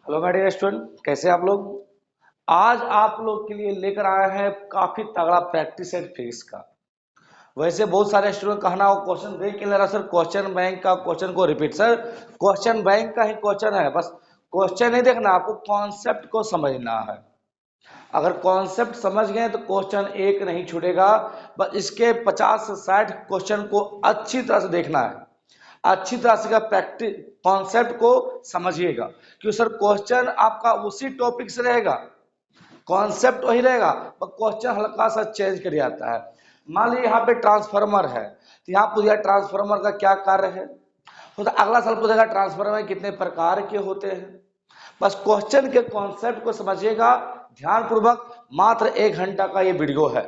Hello my dear student, कैसे आप लोग। आज आप लोग के लिए लेकर आए हैं काफी तगड़ा प्रैक्टिस एंड फिजिक्स का। वैसे बहुत सारे स्टूडेंट कहना वो क्वेश्चन देख के ले रहा सर, क्वेश्चन बैंक का क्वेश्चन को रिपीट। सर क्वेश्चन बैंक का ही क्वेश्चन है, बस क्वेश्चन नहीं देखना, आपको कॉन्सेप्ट को समझना है। अगर कॉन्सेप्ट समझ गए तो क्वेश्चन एक नहीं छूटेगा, बस इसके 50 से 60 क्वेश्चन को अच्छी तरह से देखना है। अच्छी तरह से का प्रैक्टिस कॉन्सेप्ट को समझिएगा, क्योंकि सर क्वेश्चन आपका उसी टॉपिक से रहेगा, कॉन्सेप्ट वही रहेगा, पर क्वेश्चन हल्का सा चेंज कर जाता है। मान लीजिए यहाँ पे ट्रांसफार्मर है, तो यहाँ पूछा ट्रांसफार्मर का क्या कार्य है, तो अगला साल पूछेगा ट्रांसफार्मर कितने प्रकार के होते हैं। बस क्वेश्चन के कॉन्सेप्ट को समझिएगा ध्यानपूर्वक। मात्र 1 घंटा का ये वीडियो है,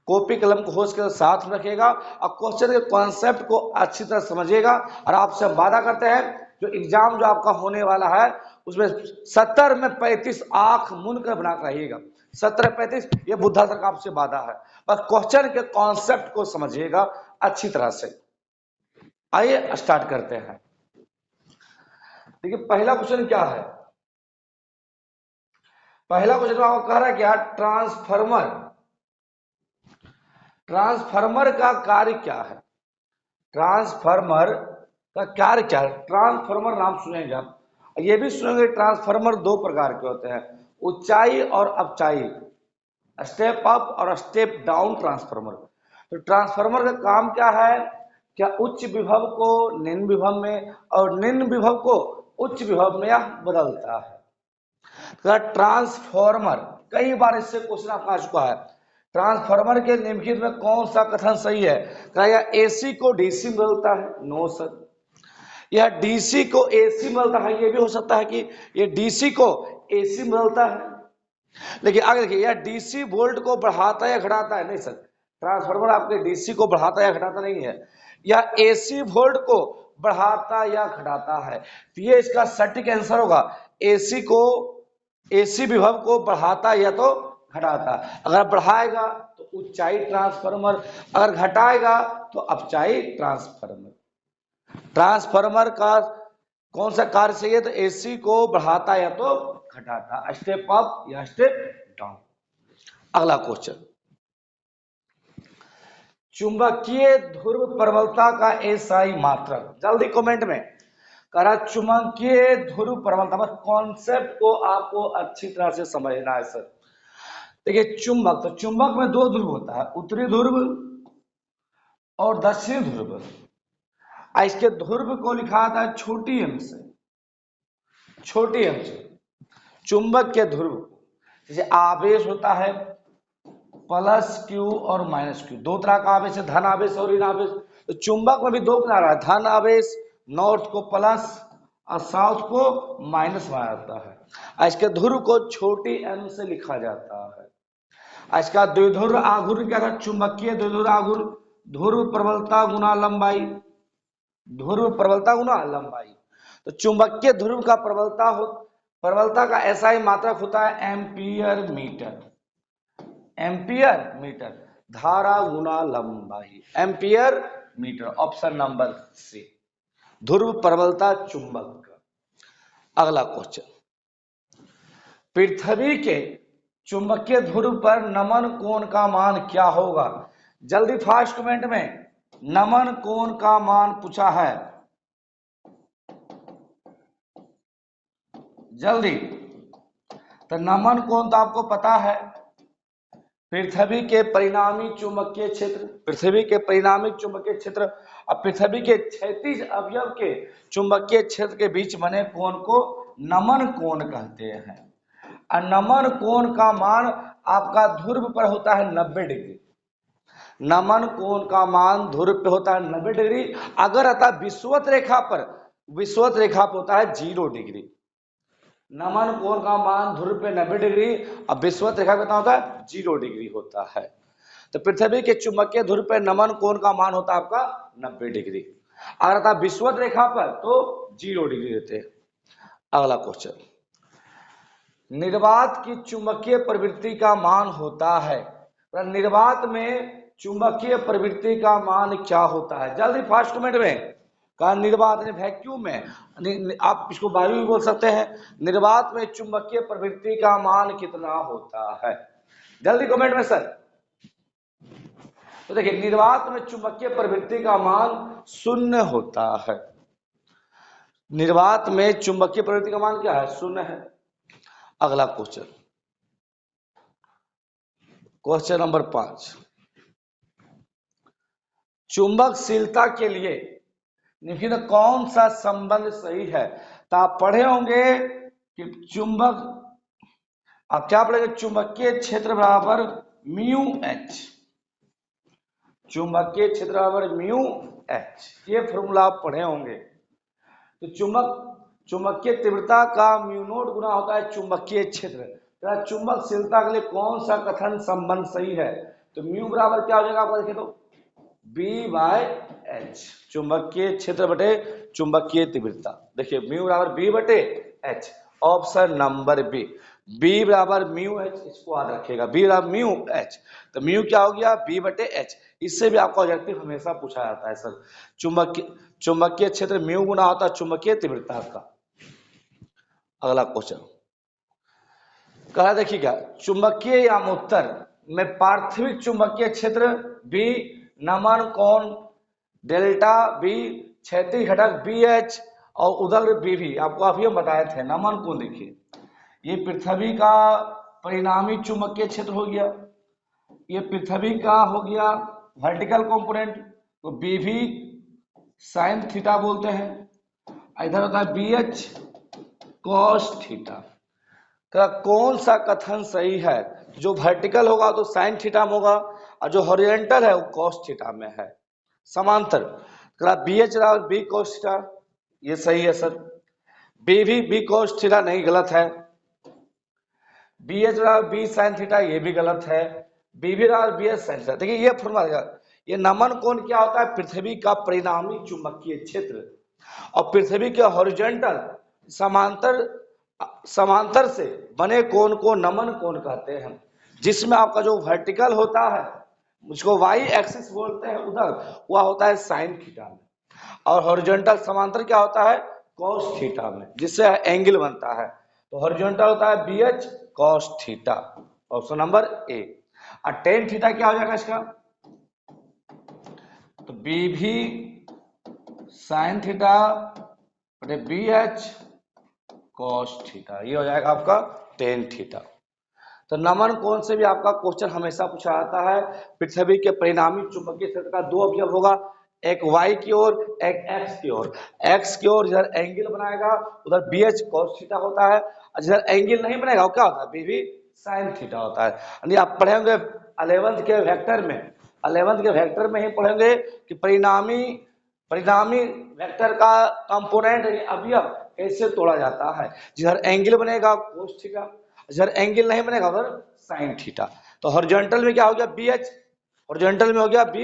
कॉपी कलम को होश के साथ में रखिएगा और क्वेश्चन के कॉन्सेप्ट को अच्छी तरह समझिएगा। और आपसे वादा करते हैं जो एग्जाम जो आपका होने वाला है उसमें 70 में 35 आंख मूंद कर बना कर रहिएगा। 70-35 ये बुद्धा सर का आपसे वादा है। बस क्वेश्चन के कॉन्सेप्ट को समझिएगा अच्छी तरह से। आइए स्टार्ट करते हैं। देखिए पहला क्वेश्चन क्या है। पहला क्वेश्चन आपको कह रहा है क्या, ट्रांसफार्मर। ट्रांसफार्मर का कार्य क्या है। ट्रांसफार्मर का कार्य क्या है। ट्रांसफार्मर नाम सुनेंगे आप, ये भी सुनेंगे ट्रांसफार्मर दो प्रकार के होते हैं, ऊंचाई और अपचाई, स्टेप अप और स्टेप डाउन ट्रांसफार्मर। तो ट्रांसफार्मर का काम क्या है, क्या उच्च विभव को निम्न विभव में और निम्न विभव को उच्च विभव में यह बदलता है। ट्रांसफार्मर कई बार इससे क्वेश्चन आपका आ चुका है। ट्रांसफार्मर के निम्नलिखित में कौन सा कथन सही है। क्या यह एसी को डीसी में बदलता है। No sir. यह डीसी को एसी में बदलता है, ये भी हो सकता है कि ये डीसी को एसी में बदलता है, लेकिन आगे देखिए यह डीसी वोल्ट को बढ़ाता या घटाता है। नहीं सर, ट्रांसफार्मर आपके डीसी को बढ़ाता या घटाता नहीं है, यह एसी वोल्ट को बढ़ाता या घटाता है। तो ये इसका सटीक आंसर होगा, एसी को एसी विभव को बढ़ाता या तो घटाता। अगर बढ़ाएगा तो ऊंचाई ट्रांसफार्मर, अगर घटाएगा तो अपचाई ट्रांसफार्मर। ट्रांसफार्मर का कौन सा कार्य सही है, तो एसी को बढ़ाता या तो घटाता, स्टेप अप या स्टेप डाउन। अगला क्वेश्चन, चुंबकीय ध्रुव प्रबलता का एसआई मात्रक। जल्दी कमेंट में करा चुंबकीय ध्रुव प्रबलता, बस कॉन्सेप्ट को आपको अच्छी तरह से समझना है सर। देखिए चुंबक, तो चुंबक में दो ध्रुव होता है, उत्तरी ध्रुव और दक्षिणी ध्रुव। इसके ध्रुव को लिखा जाता है छोटी एम से, छोटी एम से। चुंबक के ध्रुव जैसे आवेश होता है प्लस क्यू और माइनस क्यू, दो तरह का आवेश है, धन आवेश और ऋण आवेश। तो चुंबक में भी दो किनारा है, धन आवेश नॉर्थ को प्लस और साउथ को माइनस माना जाता है। इसके ध्रुव को छोटी एम से लिखा जाता है। इसका द्विध्रुव आघूर्ण क्या था, चुंबकीय द्विध्रुव आघूर्ण ध्रुव प्रबलता गुना लंबाई, ध्रुव प्रबलता गुना लंबाई। तो चुंबकीय ध्रुव का प्रबलता का एसआई मात्रक होता है एम्पियर मीटर, एम्पियर मीटर, धारा गुना लंबाई, ampere metre. Option number C, ध्रुव प्रबलता चुंबक का। अगला क्वेश्चन, पृथ्वी के चुंबकीय ध्रुव पर नमन कोण का मान क्या होगा। जल्दी फास्ट कमेंट में नमन कोण का मान पूछा है, जल्दी। तो नमन कोण तो आपको पता है, पृथ्वी के परिणामी चुंबकीय क्षेत्र, पृथ्वी के परिणामी चुंबकीय क्षेत्र और पृथ्वी के क्षैतिज अवयव के चुंबकीय क्षेत्र के बीच बने कोण को नमन कोण कहते हैं। और नमन कोण का मान आपका ध्रुव पर होता है 90 डिग्री। नमन कोण का मान ध्रुव पे होता है 90 डिग्री। अगर अतः विषुवत रेखा पर, विषुवत रेखा पर होता है 0 डिग्री। नमन कोण का मान ध्रुव पे 90 डिग्री और विषुवत रेखा कितना होता है 0 डिग्री होता है। तो पृथ्वी के चुंबकीय ध्रुव पे नमन कोण का मान होता है आपका 90 डिग्री, अगर था विषुवत रेखा पर तो 0 डिग्री होते हैं। अगला क्वेश्चन, निर्वात की चुंबकीय प्रवृत्ति का मान होता है, निर्वात में चुंबकीय प्रवृत्ति का मान क्या होता है। जल्दी फास्ट कमेंट में कहा निर्वात वैक्यूम में, आप इसको वायु भी बोल सकते हैं। निर्वात में चुंबकीय प्रवृत्ति का मान कितना होता है? जल्दी कमेंट में सर। तो देखिए निर्वात में चुंबकीय प्रवृत्ति का मान 0 होता है। निर्वात में चुंबकीय प्रवृत्ति का मान क्या है? 0 है। अगला क्वेश्चन, क्वेश्चन नंबर 5, चुंबकशीलता के लिए निम्न कौन सा संबंध सही है? तो आप पढ़े होंगे कि चुंबक, आप क्या पढ़ेंगे? चुंबकीय क्षेत्र बराबर म्यू एच, चुंबकीय क्षेत्र बराबर म्यू एच, ये फॉर्मूला आप पढ़े होंगे। तो चुंबकीय तीव्रता का म्यू नोट गुना होता है चुंबकीय क्षेत्र। चुंबकशीलता के लिए कौन सा कथन संबंध सही है? तो म्यू बराबर क्या हो जाएगा आपको देखे तो B/H, चुंबकीय क्षेत्र बटे चुंबकीय तीव्रता। देखिए म्यू बराबर B बटे H, option number B, B बराबर म्यू एच, इसको याद रखिएगा, B बराबर म्यू एच। तो म्यू क्या हो गया? B बटे एच। इससे भी आपका ऑब्जेक्टिव हमेशा पूछा जाता है सर, चुंबकीय क्षेत्र म्यू गुना होता है चुंबकीय तीव्रता का। अगला क्वेश्चन कहा, देखिएगा चुंबकीय यामोत्तर में पार्थिविक चुंबकीय क्षेत्र B, नमन कोण डेल्टा B, क्षैतिज घटक BH और उदर B भी, आपको अभी हम बताए थे। नमन कोण देखिए, ये पृथ्वी का परिणामी चुंबकीय क्षेत्र हो गया, ये पृथ्वी का हो गया वर्टिकल कंपोनेंट, तो बी भी साइन थीटा बोलते हैं। इधर होता है BH कॉस थीटा। तो कौन सा कथन सही है? जो वर्टिकल होगा तो साइन थीटा में होगा, और जो हॉरिजॉन्टल है वो कॉस थीटा में है, समांतर। BH बराबर B कॉस थीटा, ये सही है सर। B भी B कॉस थीटा नहीं, गलत है। BH बराबर B साइन थीटा, ये भी गलत है। B भी बराबर BH साइन थीटा। देखिए ये फॉर्मूला, ये नमन कोण क्या होता है? पृथ्वी का परिणामी चुंबकीय क्षेत्र, और पृथ्वी के हॉरिजॉन्टल समांतर से बने कोण को नमन कोण कहते हैं, जिसमें आपका जो वर्टिकल होता है उसको वाई एक्सिस बोलते हैं उधर, वह होता है साइन थीटा में, और हॉरिजॉन्टल समांतर क्या होता है? कॉस थीटा में, जिससे एंगल बनता है। तो हॉरिजॉन्टल होता है BH cos theta, option number A. और टेन थीटा क्या हो जाएगा इसका? तो B भी साइन थीटा बटे BH कॉस थीटा, ये हो जाएगा आपका टेन थीटा। तो नमन कोण से भी आपका क्वेश्चन हमेशा पूछा जाता है। पृथ्वी के परिणामी चुंबकीय क्षेत्र का दो अवयव होगा, एक y की ओर, एक x की ओर। x की ओर जिधर एंगल बनाएगा उधर BH cos थीटा होता है, और जिधर एंगल नहीं बनेगा वो क्या होता है? B भी sin थीटा होता है। यानी आप पढ़ेंगे 11th के वेक्टर में, 11th के वेक्टर में ही पढ़ेंगे कि परिणामी वेक्टर का कंपोनेंट अवयव कैसे तोड़ा जाता है। जिधर एंगल बनेगा cos थीटा, जिधर एंगल नहीं बनेगा उधर sin थीटा। तो हॉरिजॉन्टल में क्या हो गया? BH, हॉरिजॉन्टल में हो गया B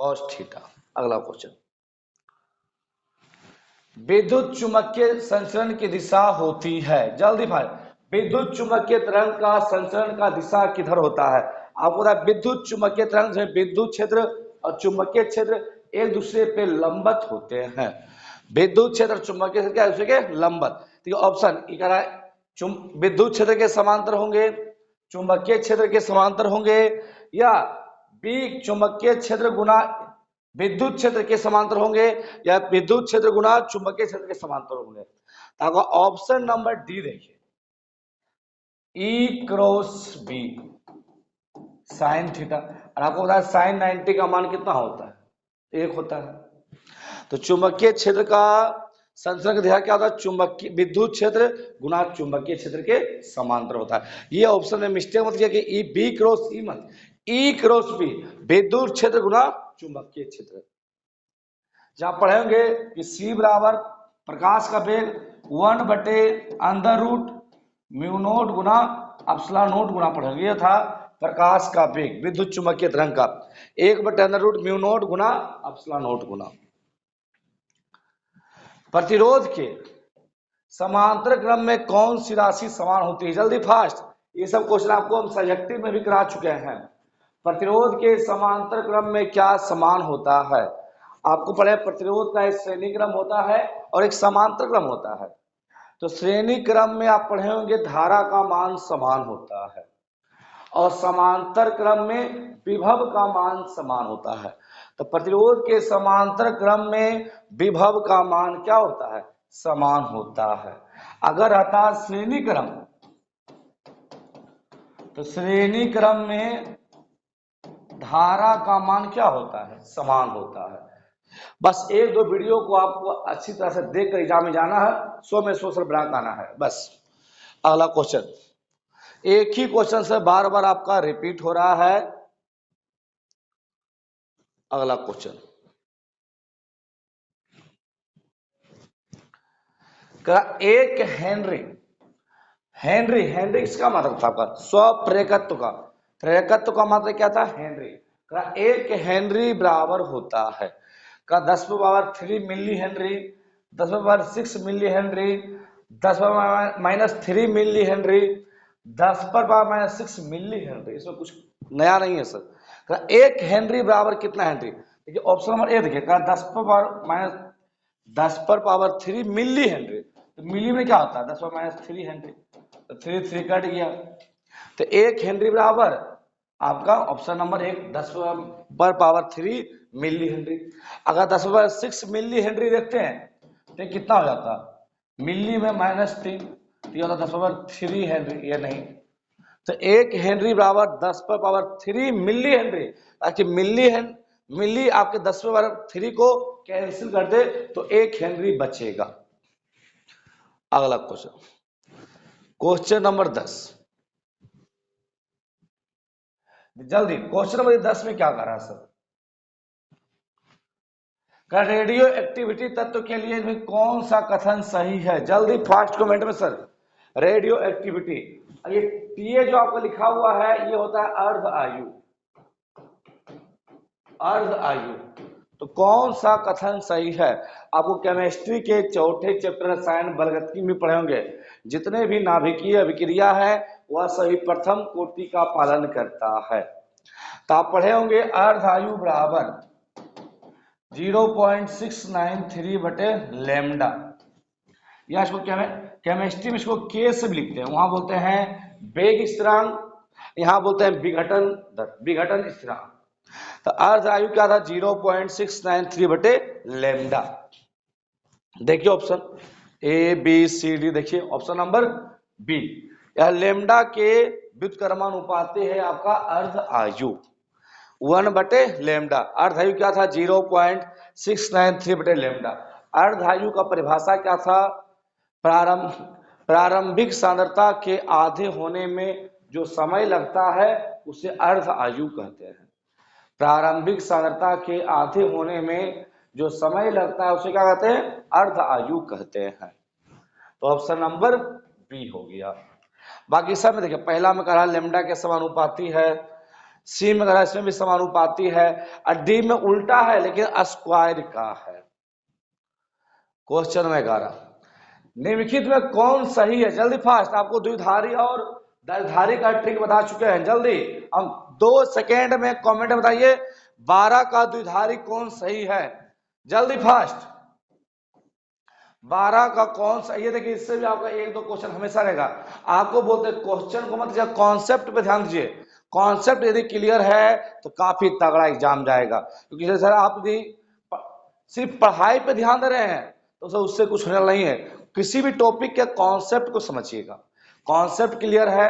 cos थीटा। अगला क्वेश्चन, विद्युत चुंबकीय संचरण की दिशा होती है, जल्दी भाई, विद्युत चुंबकीय तरंग का संचरण का दिशा किधर होता है? आपको पता है विद्युत चुंबकीय तरंग में विद्युत क्षेत्र और चुंबकीय क्षेत्र एक दूसरे पे लंबवत होते हैं। विद्युत क्षेत्र चुंबकीय क्षेत्र क्या दूसरे के लंबवत। तो ऑप्शन ई कह रहा है विद्युत क्षेत्र के समांतर होंगे, चुंबकीय क्षेत्र के समांतर होंगे, या बी चुंबकीय क्षेत्र गुना विद्युत क्षेत्र के समांतर होंगे, या विद्युत क्षेत्र गुना चुंबकीय क्षेत्र के समांतर होंगे। तो आपका ऑप्शन नंबर डी देखिए, E cross B sine theta. और आपको पता है साइन 90 का मान कितना होता है? 1 होता है। तो चुंबकीय क्षेत्र का संचरण का दिशा क्या होता है? चुंबकीय विद्युत क्षेत्र गुना चुंबकीय क्षेत्र के समांतर होता है। ये ऑप्शन में मिस्टेक मत किया कि ई बी क्रॉस ई मत, ई क्रॉस बी विद्युत क्षेत्र गुना चुंबकीय क्षेत्र। जहां पढ़ेंगे कि C बराबर प्रकाश का वेग 1/√μ0 गुना ε0 गुना पढ़ेंगे। यह था प्रकाश का वेग विद्युत चुंबकीय तरंग का 1/√μ0 गुना ε0 गुना। प्रतिरोध के समांतर क्रम में कौन सी राशि समान होती है? जल्दी फास्ट, ये सब क्वेश्चन आपको हम सब्जेक्टिव में भी करा चुके हैं। प्रतिरोध के समांतर क्रम में क्या समान होता है? आपको पढ़े प्रतिरोध का एक श्रेणी क्रम होता है और एक समांतर क्रम होता है। तो श्रेणी क्रम में आप पढ़े होंगे धारा का मान समान होता है और समांतर क्रम में विभव का मान समान होता है। तो प्रतिरोध के समांतर क्रम में विभव का मान क्या होता है? समान होता है। अगर रहता श्रेणी क्रम, तो श्रेणी क्रम में धारा का मान क्या होता है? समान होता है। बस एक दो वीडियो को आपको अच्छी तरह से देख कर एग्जाम में जाना है, 100 में 100 सर बना आना है बस। अगला क्वेश्चन, एक ही क्वेश्चन से बार बार आपका रिपीट हो रहा है। अगला क्वेश्चन, एक हेनरी, हेनरी हेनरी इसका मतलब था आपका स्वप्रेरकत्व का, प्रेरकत्व का मतलब क्या था? हेनरी। एक हेनरी बराबर होता है का 10⁻³ milli henry, 10⁻6 milli henry, 10⁻³ milli henry, 10⁻6 milli henry. इसमें कुछ नया नहीं है सर। एक हेनरी बराबर कितना हेनरी? देखिए ऑप्शन नंबर ए देखिए, 10⁻³ मिली हेनरी। तो मिली में क्या होता है? 10⁻³ हेनरी। तो 3 कट गया। तो एक हेनरी बराबर आपका ऑप्शन नंबर एक 10⁻³ मिली हेनरी। अगर 10⁻6 मिली हेनरी देखते हैं तो कितना हो जाता? मिली में -3, तो ये होता 10⁻³ हेनरी। ये नहीं, तो एक हेनरी बराबर 10⁻³ मिली हेनरी। ताकि मिली आपके 10⁻³ को कैंसिल कर दे तो एक हेनरी बचेगा। अगला क्वेश्चन, क्वेश्चन नंबर 10, जल्दी। क्वेश्चन नंबर 10 में क्या कर रहा है सर? रेडियो एक्टिविटी तत्व के लिए इनमें कौन सा कथन सही है? जल्दी फास्ट कमेंट में सर। रेडियो एक्टिविटी, ये जो आपको लिखा हुआ है ये होता है अर्ध आयु, अर्ध आयु। तो कौन सा कथन सही है? आपको केमिस्ट्री के चौथे चैप्टर रसायन बलगतिकी में पढ़े होंगे। जितने भी नाभिकीय अभिक्रिया है वह सभी प्रथम कोटि का पालन करता है। तो आप पढ़े होंगे अर्ध आयु बराबर 0.693 बटे लैम्डा, या इसको केमिस्ट्री में इसको के से भी लिखते हैं। वहां बोलते हैं वेग स्थिरांक, यहां बोलते हैं विघटन दर, विघटन स्थिरांक। तो अर्ध आयु क्या था? 0.693 बटे लैम्डा। देखिए option A B C D, देखिए ऑप्शन नंबर बी, यह लैम्डा के व्युत्क्रमानुपाती है आपका अर्ध आयु 1 बटे लैम्डा। अर्ध आयु क्या था? 0.693 बटे लैम्डा। अर्ध आयु का परिभाषा क्या था? प्रारंभिक सांद्रता के आधे होने में जो समय लगता है उसे अर्ध आयु कहते हैं। प्रारंभिक सांद्रता के आधे होने में जो समय लगता है उसे क्या कहते हैं? अर्ध आयु कहते हैं। तो ऑप्शन नंबर बी हो गया। बाकी सब में देखिए, पहला में कहा लैम्डा के समानुपाती है, सी में कहा इसमें भी समानुपाती है, और डी में उल्टा है लेकिन स्क्वायर का है। क्वेश्चन में 11, निम्नलिखित में कौन सही है? जल्दी फास्ट, आपको द्विधारी और दलधारी का ट्रिक बता चुके हैं। जल्दी हम 2 सेकेंड में कमेंट में बताइए 12 का द्विधारी कौन सही है? जल्दी फास्ट, 12 का कौन सा? ये देखिए इससे भी आपका 1-2 क्वेश्चन हमेशा रहेगा। आपको बोलते हैं क्वेश्चन को मत दीजिए, कॉन्सेप्ट पे ध्यान दीजिए। कॉन्सेप्ट यदि क्लियर है तो काफी तगड़ा एग्जाम जाएगा। क्योंकि जैसे आप यदि सिर्फ पढ़ाई पे ध्यान दे रहे हैं तो उससे कुछ होने नहीं है। किसी भी टॉपिक के कॉन्सेप्ट को समझिएगा। कॉन्सेप्ट क्लियर है,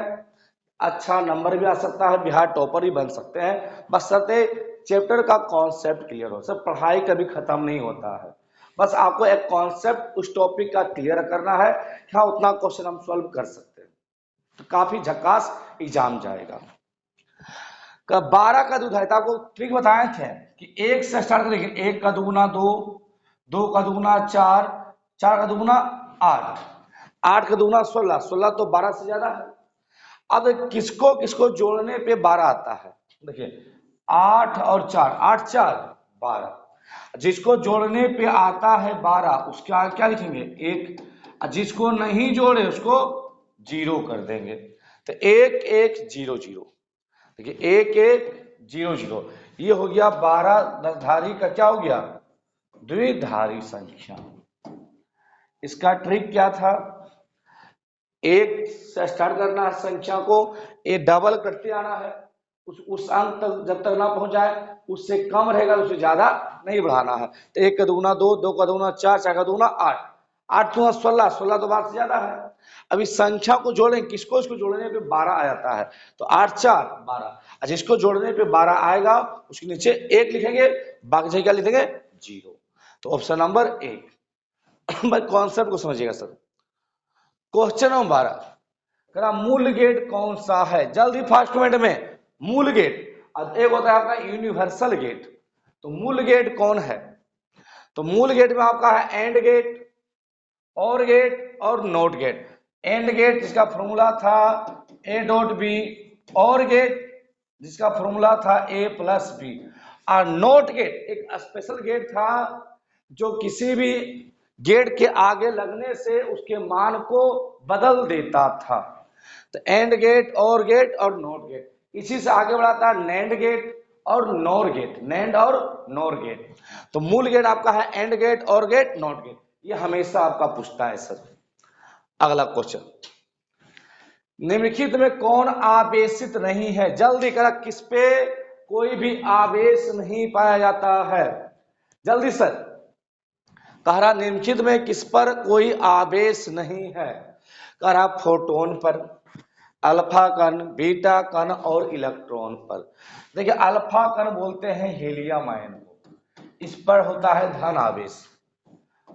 अच्छा नंबर भी आ सकता है, बिहार टॉपर भी बन सकते हैं, बस सत्य चैप्टर का कॉन्सेप्ट क्लियर हो। सब पढ़ाई कभी खत्म नहीं होता है, बस आपको एक कॉन्सेप्ट उस टॉपिक का क्लियर करना है। क्या उतना क्वेश्चन हम सॉल्व कर सकते हैं, तो काफी झकास एग्जाम जाएगा। 12 का द्विधारिता को ट्रिक बताए थे कि 1 से स्टार्ट करेंगे। 1 का दुगुना 2, 2 का दुगुना 4, 4 का दुगुना 8, 8 का दुगुना 16, 16 तो 12 से ज्यादा है। अब किसको किसको जोड़ने पे 12 आता है? देखिए 8 और 4, 8 4 12। जिसको जोड़ने पे आता है 12 उसके आगे क्या लिखेंगे? 1। जिसको नहीं जोड़े उसको 0 कर देंगे। तो 1 1 0 0, देखिए 1 1 0 0, ये हो गया 12 दसधारी का क्या हो गया? द्विधारी संख्या। इसका ट्रिक क्या था, एक से स्टार्ट करना है संख्या को, ये डबल करते आना है, उस अंक तक जब तक ना पहुंच जाए, उससे कम रहेगा उससे ज्यादा नहीं बढ़ाना है। तो 1 का दूना 2, 2 का दूना 4, 4 का दूना 8, 8 दूना 16, 16 तो 12 से ज्यादा है। अब इस संख्या को जोड़ें, किसको इसको जोड़ने पे 12 आ जाता है, तो 8 4 12। अच्छा, इसको जोड़ने पे 12 आएगा, उसके नीचे 1 लिखेंगे, बाकी जगह क्या लिखेंगे 0। तो ऑप्शन नंबर 1। भाई कॉन्सेप्ट को समझिएगा सर। क्वेश्चन नंबर 12, मूल गेट कौन सा है, जल्दी फास्ट मिनट में। मूल गेट, अब एक होता है आपका यूनिवर्सल गेट, तो मूल गेट कौन है, तो मूल गेट में आपका है एंड गेट, और गेट और नोट गेट। एंड गेट जिसका फॉर्मूला था ए डॉट बी, और गेट जिसका फॉर्मूला था ए प्लस बी, और नोट गेट एक स्पेशल गेट था जो किसी भी गेट के आगे लगने से उसके मान को बदल देता था। तो एंड गेट, और गेट और नोट गेट, इसी से आगे बढ़ाता है नैंड गेट और नोर गेट, नैंड और नोर गेट। तो मूल गेट आपका है एंड गेट, और गेट, नोट गेट, ये हमेशा आपका पूछता है सर। अगला क्वेश्चन, निम्नलिखित में कौन आवेशित नहीं है, जल्दी करा, किस पे कोई भी आवेश नहीं पाया जाता है, जल्दी सर। कह रहा निम्नलिखित में किस पर कोई आवेश नहीं है, कह रहा फोटोन पर, अल्फा कण, बीटा कण और इलेक्ट्रॉन पर। देखिए अल्फा कण बोलते हैं हीलियम आयन को, इस पर होता है धन आवेश।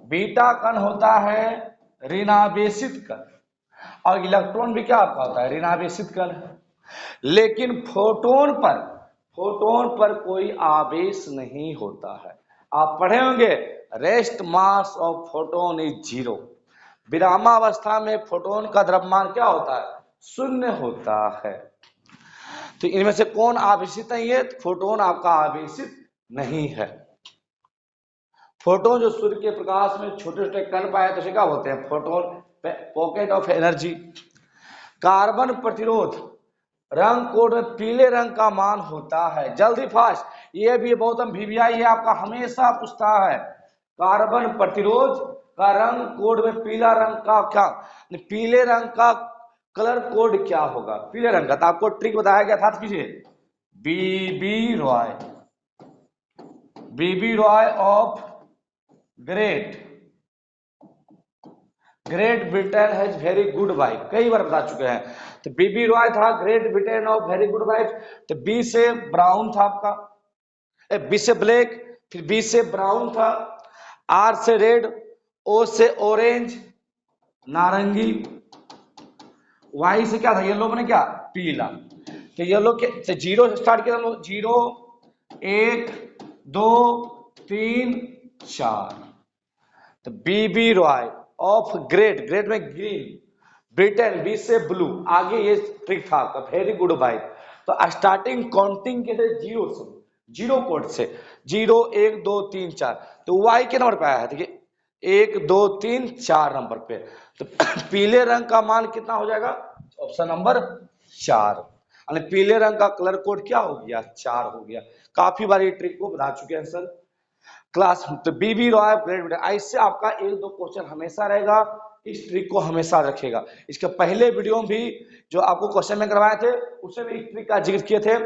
बीटा कण होता है ऋणावेशित कण, और इलेक्ट्रॉन भी क्या आपका होता है ऋणावेशित कण है। लेकिन फोटोन पर कोई आवेश नहीं होता है। आप पढ़े होंगे rest mass of photon is 0। विरामावस्था में फोटोन का द्रव्यमान क्या होता है, शून्य होता है। तो इनमें से कौन आवेशित नहीं है, फोटोन आपका आवेशित नहीं है। फोटोन जो सूर्य के प्रकाश में छोटे छोटे कण पाए तो क्या बोलते हैं, photon, pocket of energy. Carbon प्रतिरोध, रंग कोड में पीले रंग का मान होता है, जल्दी फास्ट, ये भी बहुत वीवीआई है आपका, हमेशा पूछता है। कार्बन प्रतिरोध का रंग कोड में पीला रंग का क्या, पीले रंग का कलर कोड क्या होगा, पीले रंग का। तो आपको ट्रिक बताया गया था, कीजिए BB Roy, BB Roy of Great Britain has very good wife, कई बार बता चुके हैं। तो बीबी रॉय था Great Britain of very good wife. तो बी से ब्राउन था आपका, बी से ब्लैक, फिर बी से ब्राउन था, आर से रेड, ओ से ऑरेंज नारंगी, वाई से क्या था येलो, मैंने क्या पीला। तो येलो के से 0 से स्टार्ट किया हम लोग, 0 1 2 3 4। तो बीबी रॉय ऑफ ग्रेट में ग्रीन, ब्रिटेन बी से ब्लू, आगे ये ट्रिक था आपका वेरी गुड वाइफ। तो स्टार्टिंग काउंटिंग के थे 0 से, 0 कोड से, 0 1 2 3 4। तो वाई के नंबर पे आया है, देखिए 1 2 3 4 नंबर पे। तो पीले रंग का मान कितना हो जाएगा, ऑप्शन नंबर 4, यानी पीले रंग का कलर कोड क्या हो गया, 4 हो गया। काफी बार ये ट्रिक को बता चुके हैं सर क्लास। तो बीबी रॉय ग्रेट ब्रिटेन, ऐसे आपका 1 2 क्वेश्चन हमेशा रहेगा, इस ट्रिक को हमेशा रखेगा। इसके पहले वीडियो में भी जो आपको क्वेश्चन में करवाए थे उसमें भी इस ट्रिक का जिक्र किए थे।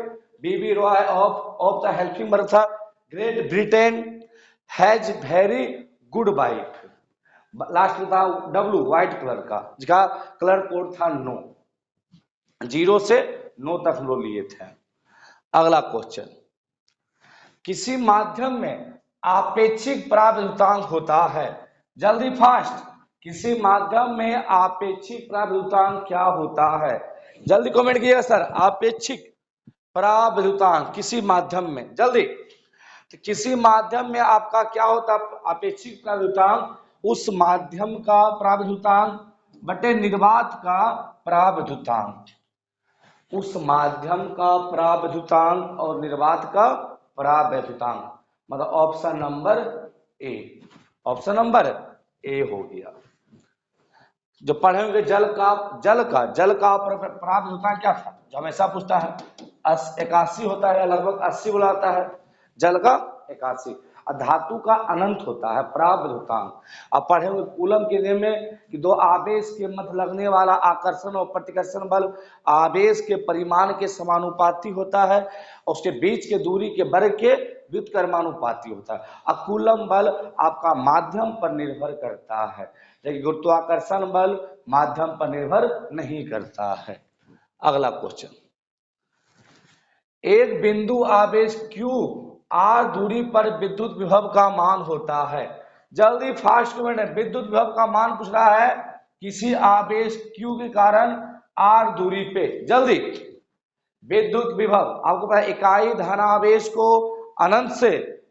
BB Roy of the helping verb था Great Britain has very good wife, last में था डब्लू व्हाइट कलर का, जिसका कलर कोड था नो, 0 से 9 तक हम लोग लिए थे। अगला क्वेश्चन, किसी माध्यम में आपेक्षिक प्रावधान होता है, जल्दी फास्ट, किसी माध्यम में आपेक्षिक प्रावधान क्या होता है, जल्दी कमेंट कीजिएगा सर। आपेक्षिक प्रावधान किसी माध्यम में, जल्दी। तो किसी माध्यम में आपका क्या होता है आपेक्षिक प्रावधान, उस माध्यम का प्रावधान बटे निर्वात का प्रावधान, उस माध्यम का प्रावधान और निर्वात का प्रावधान, मतलब option number A, option number A हो गया। जो पढ़ेंगे जल का प्रावधान क्या था, जो हमेशा पूछता है 81 होता है, लगभग 80 बुलाता है, जल का 81। और धातु का अनंत होता है परावैद्युतांक। अब पढ़े हुए कूलम के नियम में कि दो आवेश के मध्य लगने वाला आकर्षण और प्रतिकर्षण बल आवेश के परिमाण के समानुपाती होता है और उसके बीच के दूरी के वर्ग के व्युत्क्रमानुपाती होता है। और कूलम बल आपका माध्यम पर निर्भर करता है, लेकिन गुरुत्वाकर्षण बल माध्यम पर निर्भर नहीं करता है। अगला क्वेश्चन, एक बिंदु आवेश q r दूरी पर विद्युत विभव का मान होता है। जल्दी फास्ट कमेंट, विद्युत विभव का मान पूछ रहा है किसी आवेश q के कारण r दूरी पे। जल्दी, विद्युत विभव आपको पता है इकाई धनावेश को अनंत से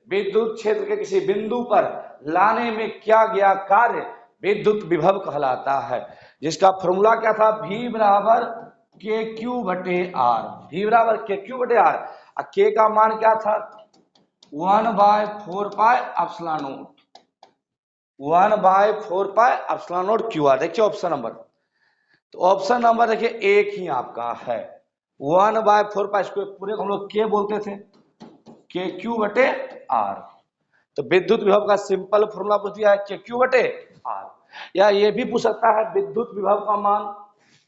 विद्युत क्षेत्र के किसी बिंदु पर लाने में किया गया कार्य विद्युत विभव कहलाता है, जिसका फॉर्मूला क्या था, V बराबर KQ/R। V बराबर KQ/R। K का मान क्या था, 1/4πε0, 1/4πε0 QR। देखिए ऑप्शन नंबर, तो ऑप्शन नंबर देखिए एक ही आपका है 1/4π, इसको पूरे हम लोग K बोलते थे, KQ/R। तो विद्युत विभव का सिंपल फॉर्मूला पूछ दिया है KQ/R। या ये भी पूछ सकता है विद्युत विभव का मान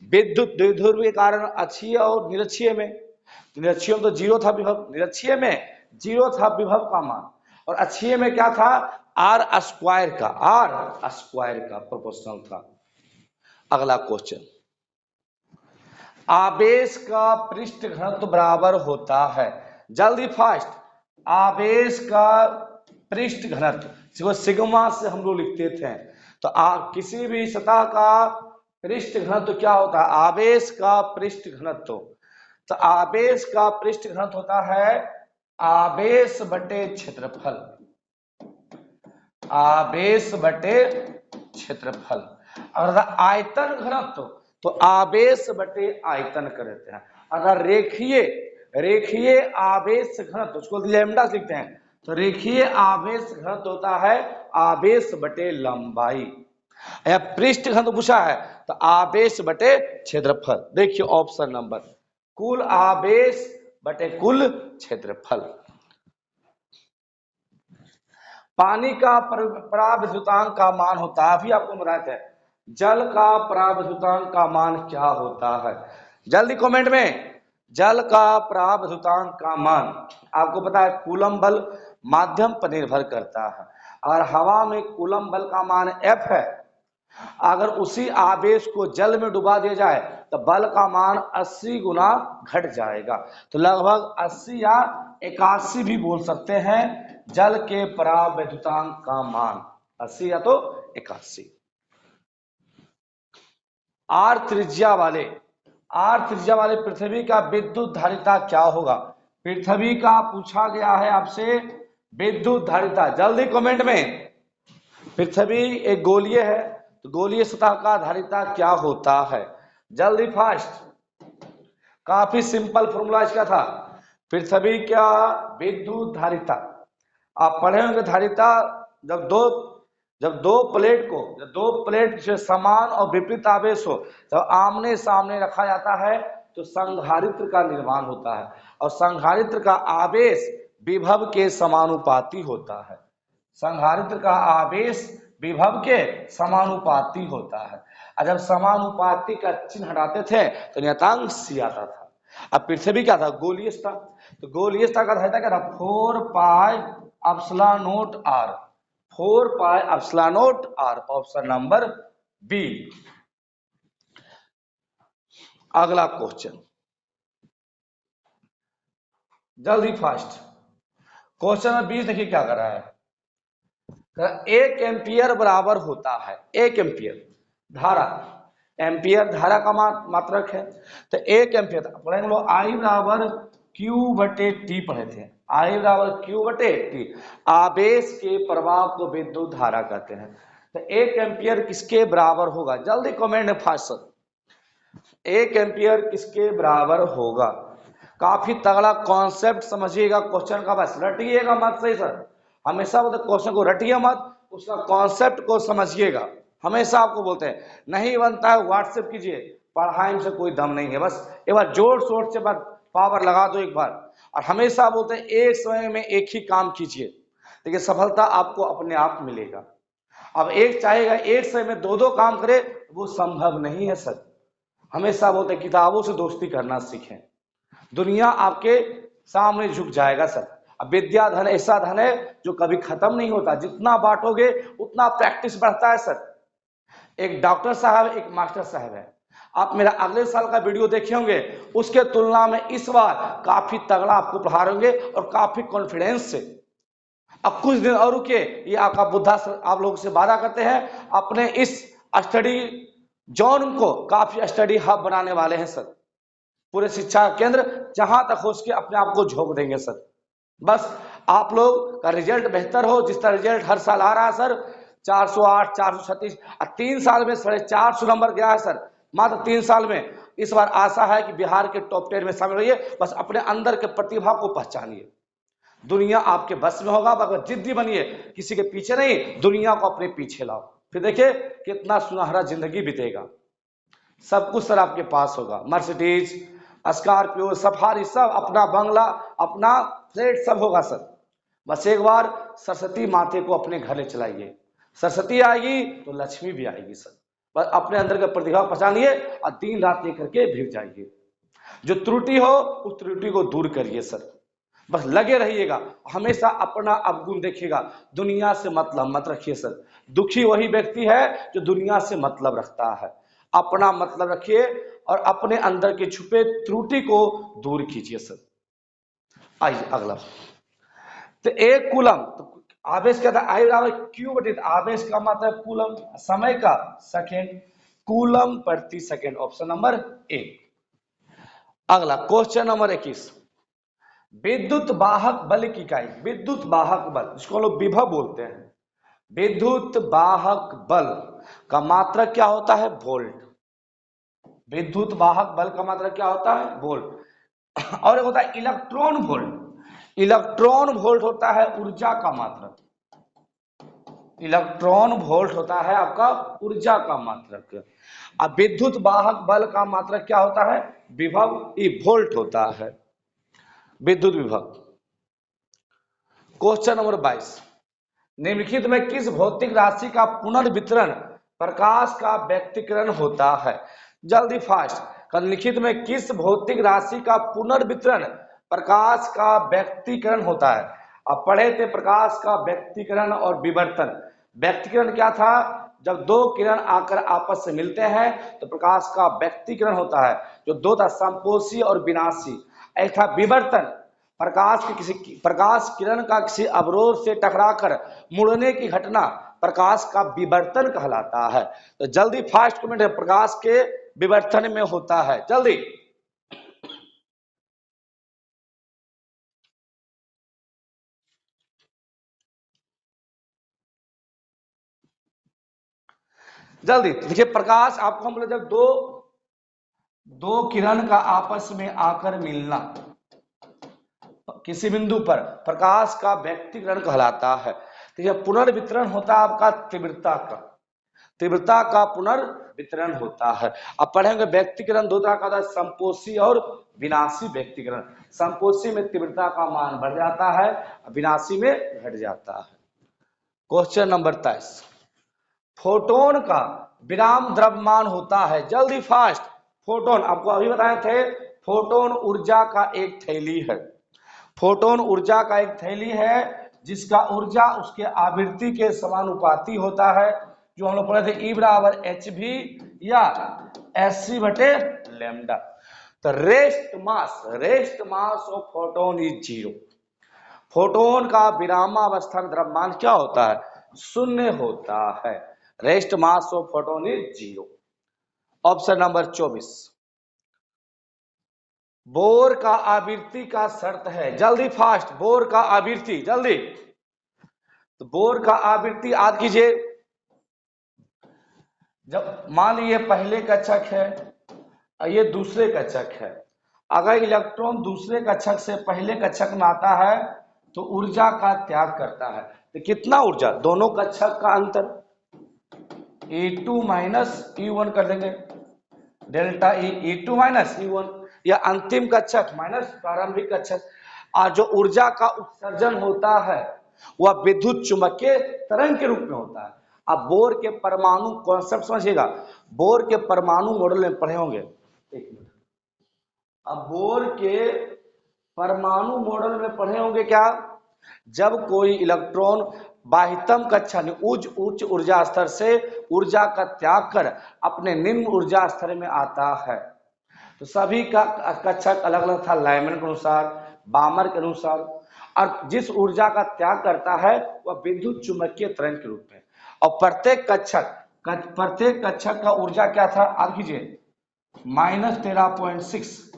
विद्युत द्विध्रुव के कारण अक्षीय और निरक्षीय में, निरक्षीय में तो जीरो था विभव, निरक्षीय में जीरो था विभव का मान, और अक्षीय में क्या था, R स्क्वायर का प्रोपोर्शनल था। अगला क्वेश्चन, आवेश का पृष्ठ घनत्व बराबर होता है। जल्दी फास्ट, आवेश का पृष्ठ घनत्व सिग्मा से हम लोग लिखते थे, तो किसी भी सतह का पृष्ठ घनत्व क्या होता है, आवेश का पृष्ठ घनत्व। तो आवेश का पृष्ठ घनत्व होता है आवेश बटे क्षेत्रफल, आवेश बटे क्षेत्रफल। अगर आयतन घनत्व तो आवेश बटे आयतन कर देते हैं। अगर रेखीय आवेश घनत्व, उसको लैम्डा लिखते हैं, तो रेखीय आवेश घनत्व होता है आवेश बटे लंबाई। या पृष्ठ घनत्व पूछा है तो आवेश बटे क्षेत्रफल। देखिए ऑप्शन नंबर, कुल आवेश बटे कुल क्षेत्रफल। पानी का पराविद्युतांक का मान होता है, अभी आपको बताए थे, जल का पराविद्युतांक का मान क्या होता है। जल्दी कमेंट में, जल का पराविद्युतांक का मान आपको पता है कूलम बल माध्यम पर निर्भर करता है। और हवा में कूलम बल का मान F है, अगर उसी आवेश को जल में डुबा दिया जाए तो बल का मान 80 गुना घट जाएगा। तो लगभग 80 या 81 भी बोल सकते हैं जल के परावैद्युतांक का मान, 80 या तो 81। आर त्रिज्या वाले पृथ्वी का विद्युत धारिता क्या होगा। पृथ्वी का पूछा गया है आपसे विद्युत धारिता। जल्दी कमेंट में, पृथ्वी एक गोलीय है तो गोलीय सतह का धारिता क्या होता है। जल्दी फास्ट, काफी सिंपल फॉर्मूला इसका था, पृथ्वी का विद्युत धारिता। आप पढ़े होंगे धारिता, जब दो प्लेट से समान और विपरीत आवेश हो, जब आमने सामने रखा जाता है तो संधारित्र का निर्माण होता है, और संधारित्र का आवेश विभव के समानुपाती होता है। संधारित्र का आवेश विभव के समानुपाती होता है, और जब समानुपाती का चिन्ह हटाते थे तो नियतांक C आता था। अब पृथ्वी क्या था, गोलीय था, तो गोलीय का धारिता क्या था, 4πε0r, 4πε0r, option number B. अगला क्वेश्चन, जल्दी फास्ट, क्वेश्चन में 20 देखिए क्या कर रहा है। 1 एम्पियर बराबर होता है, 1 एम्पियर धारा, एम्पियर धारा का मात्रक है, तो 1 एम्पियर पढ़े हम लोग I बराबर Q/T पढ़े थे, I बराबर Q/T। आवेश के प्रवाह को विद्युत धारा कहते हैं, तो 1 एम्पियर किसके बराबर होगा। जल्दी कमेंट में फास्ट, 1 एम्पियर किसके बराबर होगा। काफी तगड़ा कॉन्सेप्ट समझिएगा क्वेश्चन का, बस रटिएगा मत। सही सर, हमेशा बोलते क्वेश्चन को रटिए मत, उसका कॉन्सेप्ट को समझिएगा। हमेशा आपको बोलते हैं नहीं बनता है व्हाट्सएप कीजिए, पढ़ाई से कोई दम नहीं है, बस एक बार जोर शोर से बात पावर लगा दो एक बार। और हमेशा बोलते हैं एक समय में एक ही काम कीजिए, देखिए सफलता आपको अपने आप मिलेगा। अब एक चाहेगा एक समय में दो दो काम करे, वो संभव नहीं है सर। हमेशा बोलते हैं किताबों से दोस्ती करना सीखें, दुनिया आपके सामने झुक जाएगा सर। अब विद्या धन ऐसा धन है जो कभी खत्म नहीं होता, जितना बांटोगे उतना प्रैक्टिस बढ़ता है सर। एक डॉक्टर साहब एक मास्टर साहब है, आप मेरा अगले साल का वीडियो देखे होंगे, उसके तुलना में इस बार काफी तगड़ा आपको पढ़ा रहे और काफी कॉन्फिडेंस से। अब कुछ दिन और रुके, ये आपका बुद्धा सर आप लोगों से वादा करते हैं अपने इस स्टडी जोन को काफी स्टडी हब बनाने वाले हैं सर। पूरे शिक्षा केंद्र जहां तक हो सके अपने आप को झोंक देंगे सर। बस आप लोग का रिजल्ट बेहतर हो, जिस तरह रिजल्ट हर साल आ रहा है सर, 408 436 और 3 साल में 450 नंबर गया है सर, मात्र 3 साल में। इस बार आशा है कि बिहार के टॉप 10 में शामिल रहिए। बस अपने अंदर के प्रतिभा को पहचानिए, दुनिया आपके बस में होगा, मगर जिद्दी बनिए, किसी के पीछे नहीं, दुनिया को अपने पीछे लाओ, फिर देखिए कितना सुनहरा जिंदगी बीतेगा। सब कुछ सर आपके पास होगा, मर्सिडीज, स्कॉर्पियो, सफारी, सब अपना बंगला, अपना फ्लैट सब होगा सर। बस एक बार सरस्वती माते को अपने घर ले चलाइए, सरस्वती आएगी तो लक्ष्मी भी आएगी सर। बस अपने अंदर का प्रतिभा पहचानिए और दिन रात एक करके भीग जाइए। जो त्रुटि हो उस त्रुटि को दूर करिए सर। बस लगे रहिएगा, हमेशा अपना अवगुण देखिएगा, दुनिया से मतलब मत रखिए सर। दुखी वही व्यक्ति है जो दुनिया से मतलब रखता है। अपना मतलब रखिए और अपने अंदर के छुपे त्रुटि को दूर कीजिए सर। आइए अगला, तो एक कूलम, तो आवेश कहता है आई बराबर क्यू बटे, आवेश का मतलब कूलम, समय का सेकेंड, कूलम प्रति सेकेंड, ऑप्शन नंबर ए। अगला क्वेश्चन नंबर 21, विद्युत वाहक बल की इकाई, विद्युत वाहक बल जिसको हम लोग विभव बोलते हैं, विद्युत वाहक बल का मात्रक क्या होता है? वोल्ट। विद्युत वाहक बल का मात्रक क्या होता है? वोल्ट। और एक होता है इलेक्ट्रॉन वोल्ट, इलेक्ट्रॉन वोल्ट होता है ऊर्जा का मात्रक, इलेक्ट्रॉन वोल्ट होता है आपका ऊर्जा का मात्रक। अब विद्युत वाहक बल का मात्रक क्या होता है? विभव, वोल्ट होता है, विद्युत विभव। क्वेश्चन नंबर 22, निम्नलिखित में किस भौतिक राशि का पुनर्वितरण प्रकाश का व्यक्तीकरण होता है? जल्दी फास्ट, निम्नलिखित में किस भौतिक राशि का पुनर्वितरण प्रकाश का व्यक्तीकरण होता है? अब पढ़े थे प्रकाश का व्यक्तीकरण और विवर्तन। व्यक्तीकरण क्या था? जब दो किरण आकर आपस से मिलते हैं तो प्रकाश का व्यक्तीकरण होता है, जो दो था संपोषी और विनाशी। एक था विवर्तन, प्रकाश किरण का किसी अवरोध से टकराकर मुड़ने की घटना प्रकाश का विवर्तन कहलाता है। तो जल्दी फास्ट कमेंट है, प्रकाश के विवर्तन में होता है, जल्दी। जल्दी देखिए, प्रकाश आपको हम बोले जब दो किरण का आपस में आकर मिलना किसी बिंदु पर प्रकाश का व्यक्तीकरण कहलाता है। तो यह पुनर्वितरण होता है आपका तीव्रता का, तीव्रता का पुनर्वितरण होता है। अब पढ़ेंगे व्यक्तीकरण दो तरह का होता है, संपोषी और विनाशी व्यक्तीकरण। संपोषी में तीव्रता का मान बढ़ जाता है, विनाशी में घट जाता है। क्वेश्चन नंबर 23, फोटोन का विराम द्रव्यमान होता है, जल्दी फास्ट। फोटोन आपको अभी बताए थे, फोटोन ऊर्जा का एक थैली है, फोटोन ऊर्जा का एक थैली है जिसका ऊर्जा उसके आवृत्ति के समानुपाती होता है, जो हम लोग पढ़े थे E बराबर hv या sc बटे लैम्डा। तो rest mass of photon is 0। Photon का विरामावस्था में द्रव्यमान क्या होता है? शून्य होता है। Rest mass of photon is 0। Option number 24, bore का आवृत्ति का शर्त है, जल्दी फास्ट। बोर का आवृत्ति, जल्दी। तो बोर का आवृत्ति याद कीजिए, जब मान लीजिए पहले कक्षक है और ये दूसरे कक्षक है, अगर इलेक्ट्रॉन दूसरे कक्षक से पहले कक्षक में आता है तो ऊर्जा का त्याग करता है। तो कितना ऊर्जा? दोनों कक्षक का अंतर E2 माइनस E1 कर देंगे, डेल्टा E2 माइनस E1, या अंतिम कक्षक माइनस प्रारंभिक कक्षक। और जो ऊर्जा का उत्सर्जन होता है वह विद्युत चुंबकीय तरंग के रूप में होता है। अब बोर के परमाणु कॉन्सेप्ट समझिएगा, बोर के परमाणु मॉडल में पढ़े होंगे। एक मिनट, अब बोर के परमाणु मॉडल में पढ़े होंगे क्या, जब कोई इलेक्ट्रॉन बाह्यतम कक्षा उच्च ऊर्जा स्तर से ऊर्जा का त्याग कर अपने निम्न ऊर्जा स्तर में आता है, तो सभी का कक्षक अलग अलग था, लाइमन के अनुसार, बामर के अनुसार, और जिस ऊर्जा का त्याग करता है वह विद्युत चुंबकीय तरंग के रूप में। और प्रत्येक कक्षक का ऊर्जा क्या था, आप कीजिए -13.6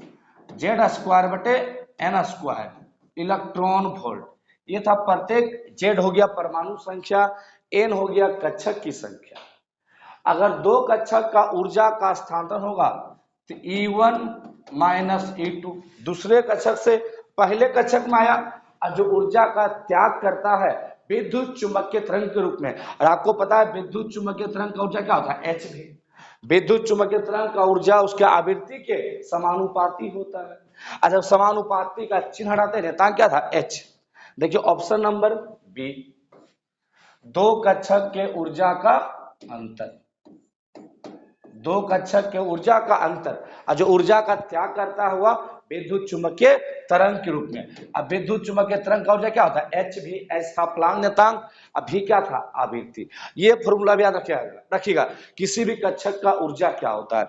जेड स्क्वायर बटे एन स्क्वायर इलेक्ट्रॉन वोल्ट। ये था प्रत्येक, जेड हो गया परमाणु संख्या, एन हो गया कक्षक की संख्या। अगर दो कक्षक का ऊर्जा का स्थानांतरण होगा तो E1 माइनस E2 दूसरे कक्षक से पहले कक्षक में आया, और जो ऊर्जा का त्याग करता है विद्युत चुंबकीय तरंग के रूप में। और आपको पता है विद्युत चुंबकीय तरंग का ऊर्जा क्या होता है, एच भी। विद्युत चुंबकीय तरंग का ऊर्जा उसके आवृत्ति के समानुपाती होता है, और जब समानुपाती का चिन्ह हटाते रहता क्या था, एच। देखिए ऑप्शन नंबर बी, दो कक्षक के ऊर्जा का अंतर, दो कक्षक के ऊर्जा का अंतर, और जो ऊर्जा का त्याग करता हुआ विद्युत चुंबकीय तरंग के रूप में। अब विद्युत चुंबकीय तरंग का ऊर्जा क्या होता है, एच भी, एच था प्लांक नेतांक, अब भी क्या था, आवृत्ति। ये फॉर्मूला भी याद रखिएगा। किसी भी कक्षक का ऊर्जा क्या होता है,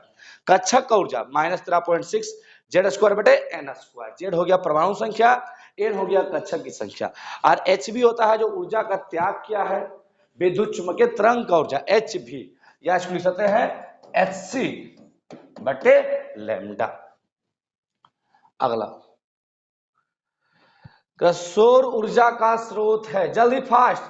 कक्षक का ऊर्जा -13.6 जेड स्क्वायर बटे एन स्क्वायर, जेड हो गया परमाणु संख्या, एन हो गया कक्षक की संख्या, और एच भी होता है जो ऊर्जा का त्याग किया है विद्युत चुंबकीय तरंग का ऊर्जा, एच भी, या इसको लिख सकते हैं HC बटे लैम्डा। अगला, सौर ऊर्जा का स्रोत है, जल्दी फास्ट,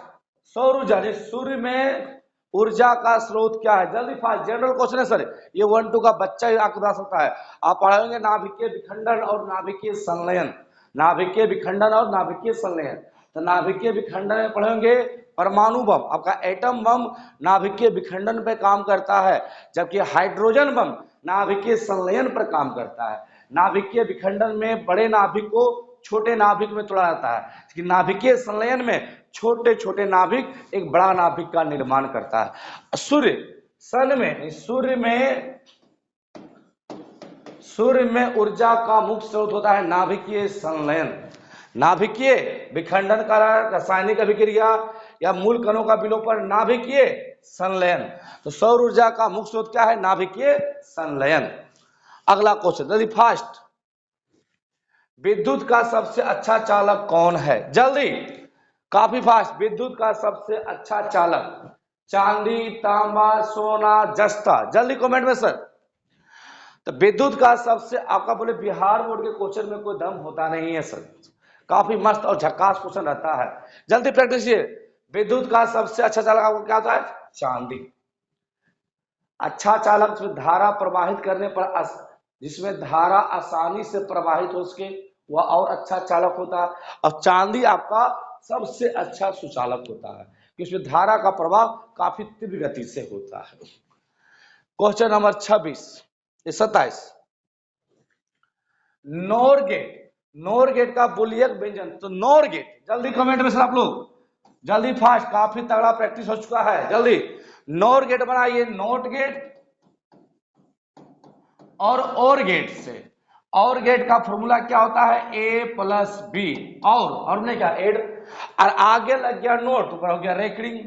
सौर ऊर्जा, सूर्य में ऊर्जा का स्रोत क्या है, जल्दी फास्ट, जनरल क्वेश्चन है सर, ये 1-2 का बच्चा ही आपको बता सकता है। आप पढ़ेंगे नाभिकीय विखंडन और नाभिकीय संलयन, नाभिकीय विखंडन और नाभिकीय संलयन। तो नाभिकीय विखंडन में पढ़ेंगे परमाणु बम, आपका एटम बम नाभिकीय विखंडन पे काम करता है, जबकि हाइड्रोजन बम नाभिकीय संलयन पर काम करता है। नाभिकीय विखंडन में बड़े नाभिक को छोटे नाभिक में तोड़ा जाता है, कि नाभिकीय संलयन में छोटे छोटे नाभिक एक बड़ा नाभिक का निर्माण करता है। सूर्य में ऊर्जा का मुख्य स्रोत होता है नाभिकीय संलयन। नाभिकीय विखंडन का रासायनिक अभिक्रिया या मूल कणों का विलोपन नाभिकीय संलयन। तो सौर ऊर्जा का मुख्य स्रोत क्या है, नाभिकीय संलयन। अगला क्वेश्चन जल्दी फास्ट, विद्युत का सबसे अच्छा चालक कौन है, जल्दी काफी फास्ट, विद्युत का सबसे अच्छा चालक, चांदी, तांबा, सोना, जस्ता, जल्दी कमेंट में सर। तो विद्युत का सबसे, आपका बोले बिहार बोर्ड के क्वेश्चन में कोई दम होता नहीं है सर, काफी मस्त और झकास क्वेश्चन रहता है, जल्दी प्रैक्टिस कीजिए। विद्युत का सबसे अच्छा चालक आपको क्या होता है, चांदी। अच्छा चालक जिसमें धारा प्रवाहित करने पर जिसमें धारा आसानी से प्रवाहित हो सके वह और अच्छा चालक होता है, और चांदी आपका सबसे अच्छा सुचालक होता है कि उसमें धारा का प्रवाह काफी तीव्र गति से होता है। Question number 27 NOR gate, NOR gate का बुलियन व्यंजन, तो नोर गेट, जल्दी कमेंट में सर आप लोग, जल्दी फास्ट, काफी तगड़ा प्रैक्टिस हो चुका है, जल्दी नोर गेट बनाइए, नोट गेट और गेट से। और गेट का फॉर्मूला क्या होता है, A+B, और ने क्या एड, और आगे लग गया नोट, ऊपर हो गया रेकरिंग,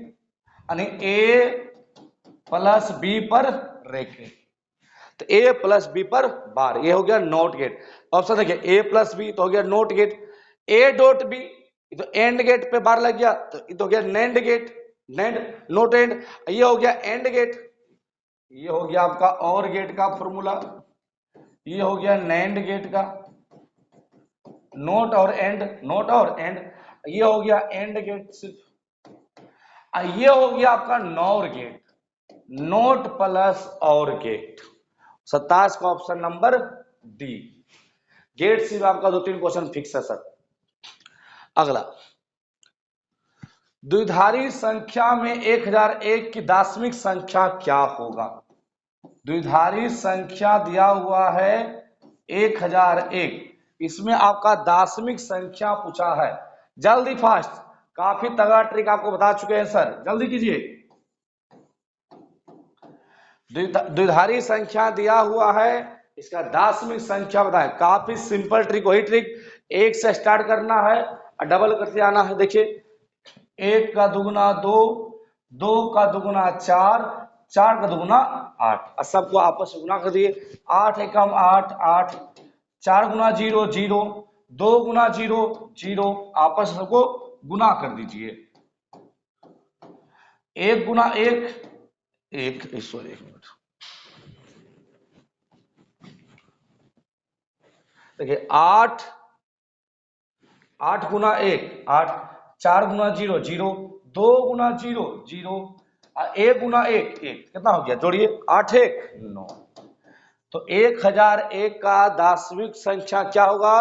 यानी A+B पर रेकरिंग, तो A+B पर बार, ये हो गया नोट गेट। ऑप्शन देखिए A+B तो हो गया नोट गेट, A.B तो एंड गेट पे बार लग गया, तो ये तो हो गया NAND gate, NAND not and, ये हो गया एंड गेट, ये हो गया आपका और गेट का फॉर्मूला, ये हो गया नैंड गेट का, नोट और एंड, नोट और एंड, ये हो गया एंड गेट सिर्फ, ये हो गया आपका नॉर गेट, नोट प्लस और गेट। 27 का ऑप्शन नंबर डी, गेट सिर्फ आपका 2-3 क्वेश्चन फिक्स है सर। अगला, द्विधारी संख्या में 1001 की दाशमिक संख्या क्या होगा, द्विधारी संख्या दिया हुआ है 1001, इसमें आपका दाशमिक संख्या पूछा है, जल्दी फास्ट, काफी तगड़ा ट्रिक आपको बता चुके हैं सर, जल्दी कीजिए। द्विधारी संख्या दिया हुआ है, इसका दार्शनिक संख्या बताएं। काफी सिंपल ट्रिक, वही ट्रिक, एक से स्टार्ट करना है और डबल करते आना है। देखिए, एक का दुगुना दो, दो का दुगुना चार, चार का दुगुना आठ, और सबको आपस में गुना कर दिए। आठ एकम आठ, आठ, चार गुना जीरो जीरो, दो गुना जीरो जीरो, आपस में को गुना कर दीजिए। एक गुना एक, एक, सॉरी एक मिनट, देखिए आठ, आठ गुना एक आठ, चार गुना जीरो जीरो, दो गुना जीरो जीरो, एक गुना एक एक, कितना हो गया, जोड़िए, आठ एक नौ। तो 1001 का दार्शनिक संख्या क्या होगा,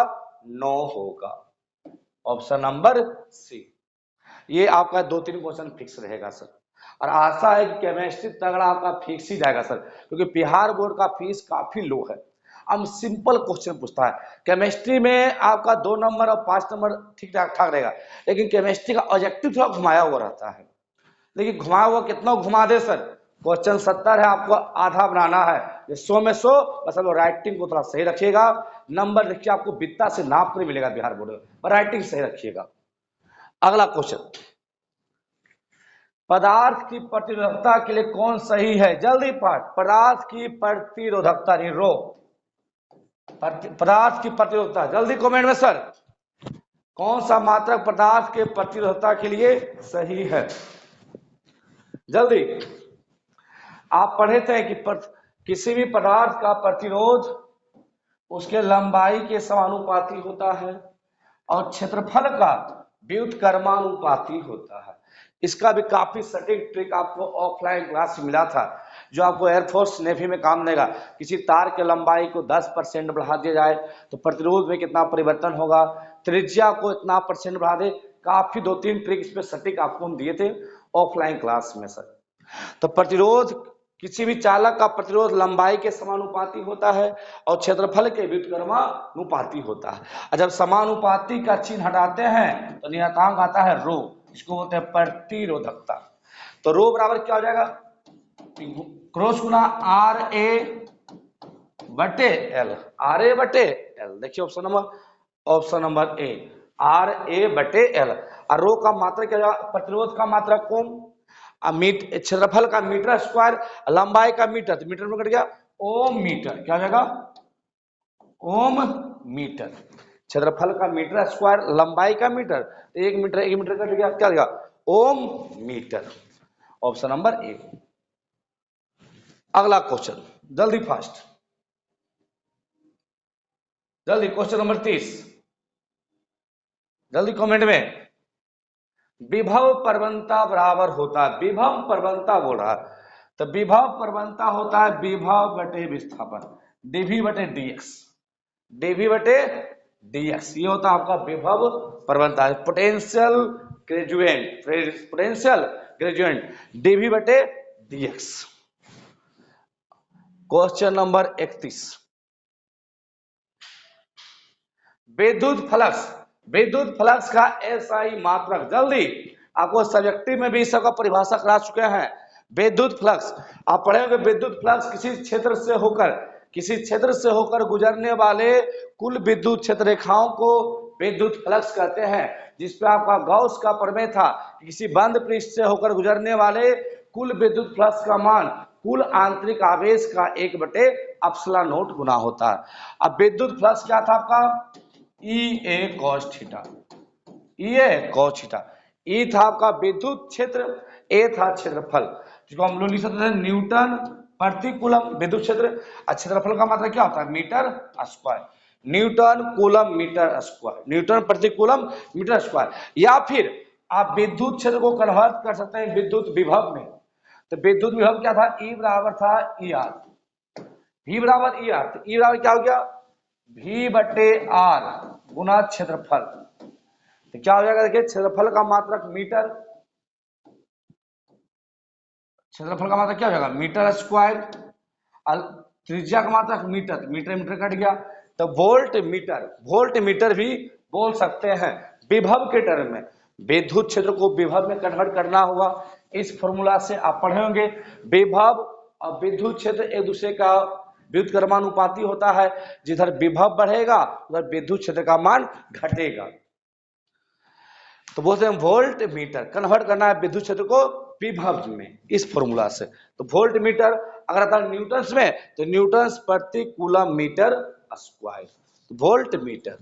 9 होगा। Option number C. ये आपका 2-3 क्वेश्चन फिक्स रहेगा सर, और आशा है कि केमिस्ट्री तगड़ा आपका फिक्स ही जाएगा सर, क्योंकि बिहार बोर्ड का फीस काफी लो है। हम सिंपल क्वेश्चन पूछता है। केमिस्ट्री में आपका 2 नंबर और 5 नंबर ठीक ठाक रहेगा, लेकिन केमिस्ट्री का ऑब्जेक्टिव थोड़ा घुमाया हुआ रहता है। लेकिन घुमाया हुआ कितना घुमा दे सर, क्वेश्चन 70 है, आपको आधा बनाना है, 100 में 100, बस अब राइटिंग को थोड़ा सही रखिएगा। नंबर देखिए आपको वित्ता से नाप कर मिलेगा बिहार बोर्ड में, पर राइटिंग सही रखिएगा। अगला क्वेश्चन, पदार्थ की प्रतिरोधकता के लिए कौन सही है, जल्दी पाठ। पदार्थ की प्रतिरोधकता नहीं, रो, पदार्थ की प्रतिरोधकता, जल्दी कमेंट में सर, कौन सा मात्रक पदार्थ के प्रतिरोधकता के लिए सही है, जल्दी। आप पढ़े थे कि किसी भी पदार्थ का प्रतिरोध उसके लंबाई के समानुपाती होता है और क्षेत्रफल का व्युत्क्रमानुपाती होता है। इसका भी काफी सटीक ट्रिक आपको ऑफलाइन क्लास में मिला था, जो आपको एयरफोर्स नेवी में काम देगा। किसी तार के लंबाई को 10% बढ़ा दिया जाए तो प्रतिरोध में कितना परिवर्तन होगा, त्रिज्या को इतना % बढ़ा दे, काफी 2-3 ट्रिक इस पे सटीक आपको हम दिए थे ऑफलाइन क्लास में सर। तो प्रतिरोध, किसी भी चालक का प्रतिरोध लंबाई के समानुपाती होता है और क्षेत्रफल के व्युत्क्रमानुपाती होता है। और जब समानुपाती का चिन्ह हटाते हैं तो नियतांक आता है रो, इसको बोलते हैं प्रतिरोधकता। तो रो बराबर क्या हो जाएगा, क्रॉस गुना आर ए बटे एल, आर ए बटे एल। देखिए option number A, R A बटे एल। और रो का मात्रक क्या होगा, प्रतिरोध का मात्रक कौन, क्षेत्रफल का मीटर स्क्वायर, लंबाई का मीटर, तो मीटर में कट गया ओम मीटर, क्या हो जाएगा ओम मीटर। क्षेत्रफल का मीटर स्क्वायर, लंबाई का मीटर, एक मीटर कट गया, क्या होगा ओम मीटर। Option number A. अगला क्वेश्चन, जल्दी फास्ट, जल्दी, क्वेश्चन नंबर 30, जल्दी कमेंट में। विभव प्रवणता बराबर होता है, विभव प्रवणता बोल रहा है, तो विभव प्रवणता होता है विभव बटे विस्थापन, डीवी बटे डीएक्स, डीवी बटे डीएक्स, ये होता है आपका विभव प्रवणता, पोटेंशियल ग्रेजुएंट, पोटेंशियल ग्रेजुएंट, डीवी बटे डीएक्स। क्वेश्चन नंबर 31, विद्युत फ्लक्स, विद्युत फ्लक्स का एसआई मात्रक, जल्दी, आपको सब्जेक्टिव में भी सबका परिभाषा करा चुके हैं। विद्युत फ्लक्स आप पढ़े होंगे, विद्युत फ्लक्स किसी क्षेत्र से होकर गुजरने वाले कुल विद्युत क्षेत्र रेखाओं को विद्युत फ्लक्स कहते हैं। जिसपे आपका गॉस का प्रमेय था कि किसी बंद पृष्ठ से होकर गुजरने वाले कुल विद्युत फ्लक्स का मान कुल आंतरिक आवेश का 1/ε0 गुना होता है। अब विद्युत फ्लक्स क्या था आपका, ई ए कॉस थीटा, ई ए कॉस थीटा, ई था आपका विद्युत क्षेत्र, ए था क्षेत्रफल, जिसको हम लोग लिख सकते हैं न्यूटन प्रति कूलम विद्युत क्षेत्र। क्षेत्रफल का मतलब क्या होता है, metre square, newton coulomb metre square, newton प्रति कूलम मीटर स्क्वायर। या फिर आप विद्युत क्षेत्र को कन्वर्ट कर सकते हैं विद्युत विभव में। तो विद्युत विभव क्या था, ई बराबर था ई आर, V बराबर ई आर, तो ई बराबर क्या हो गया V बटे आर गुना क्षेत्रफल। तो क्या हो जाएगा, देखिए क्षेत्रफल का मात्रक मीटर, क्षेत्रफल का मात्रक क्या हो जाएगा मीटर स्क्वायर, त्रिज्या का मात्रक मीटर, मीटर मीटर कट गया, तो वोल्ट मीटर, वोल्ट मीटर भी बोल सकते हैं विभव के टर्म में। विद्युत क्षेत्र को विभव में कन्वर्ट करना होगा। इस फॉर्मूला से आप पढ़े होंगे। विभव और विद्युत क्षेत्र एक दूसरे का विद्युत कर्मानुपाती होता है। जिधर विभव बढ़ेगा उधर विद्युत क्षेत्र का मान घटेगा। तो बोलते हैं वोल्ट मीटर, कन्वर्ट करना है विद्युत क्षेत्र को विभव में इस फॉर्मूला से। तो वोल्ट मीटर अगर आता है न्यूटन्स में तो न्यूटन्स प्रति coulomb metre square. Volt metre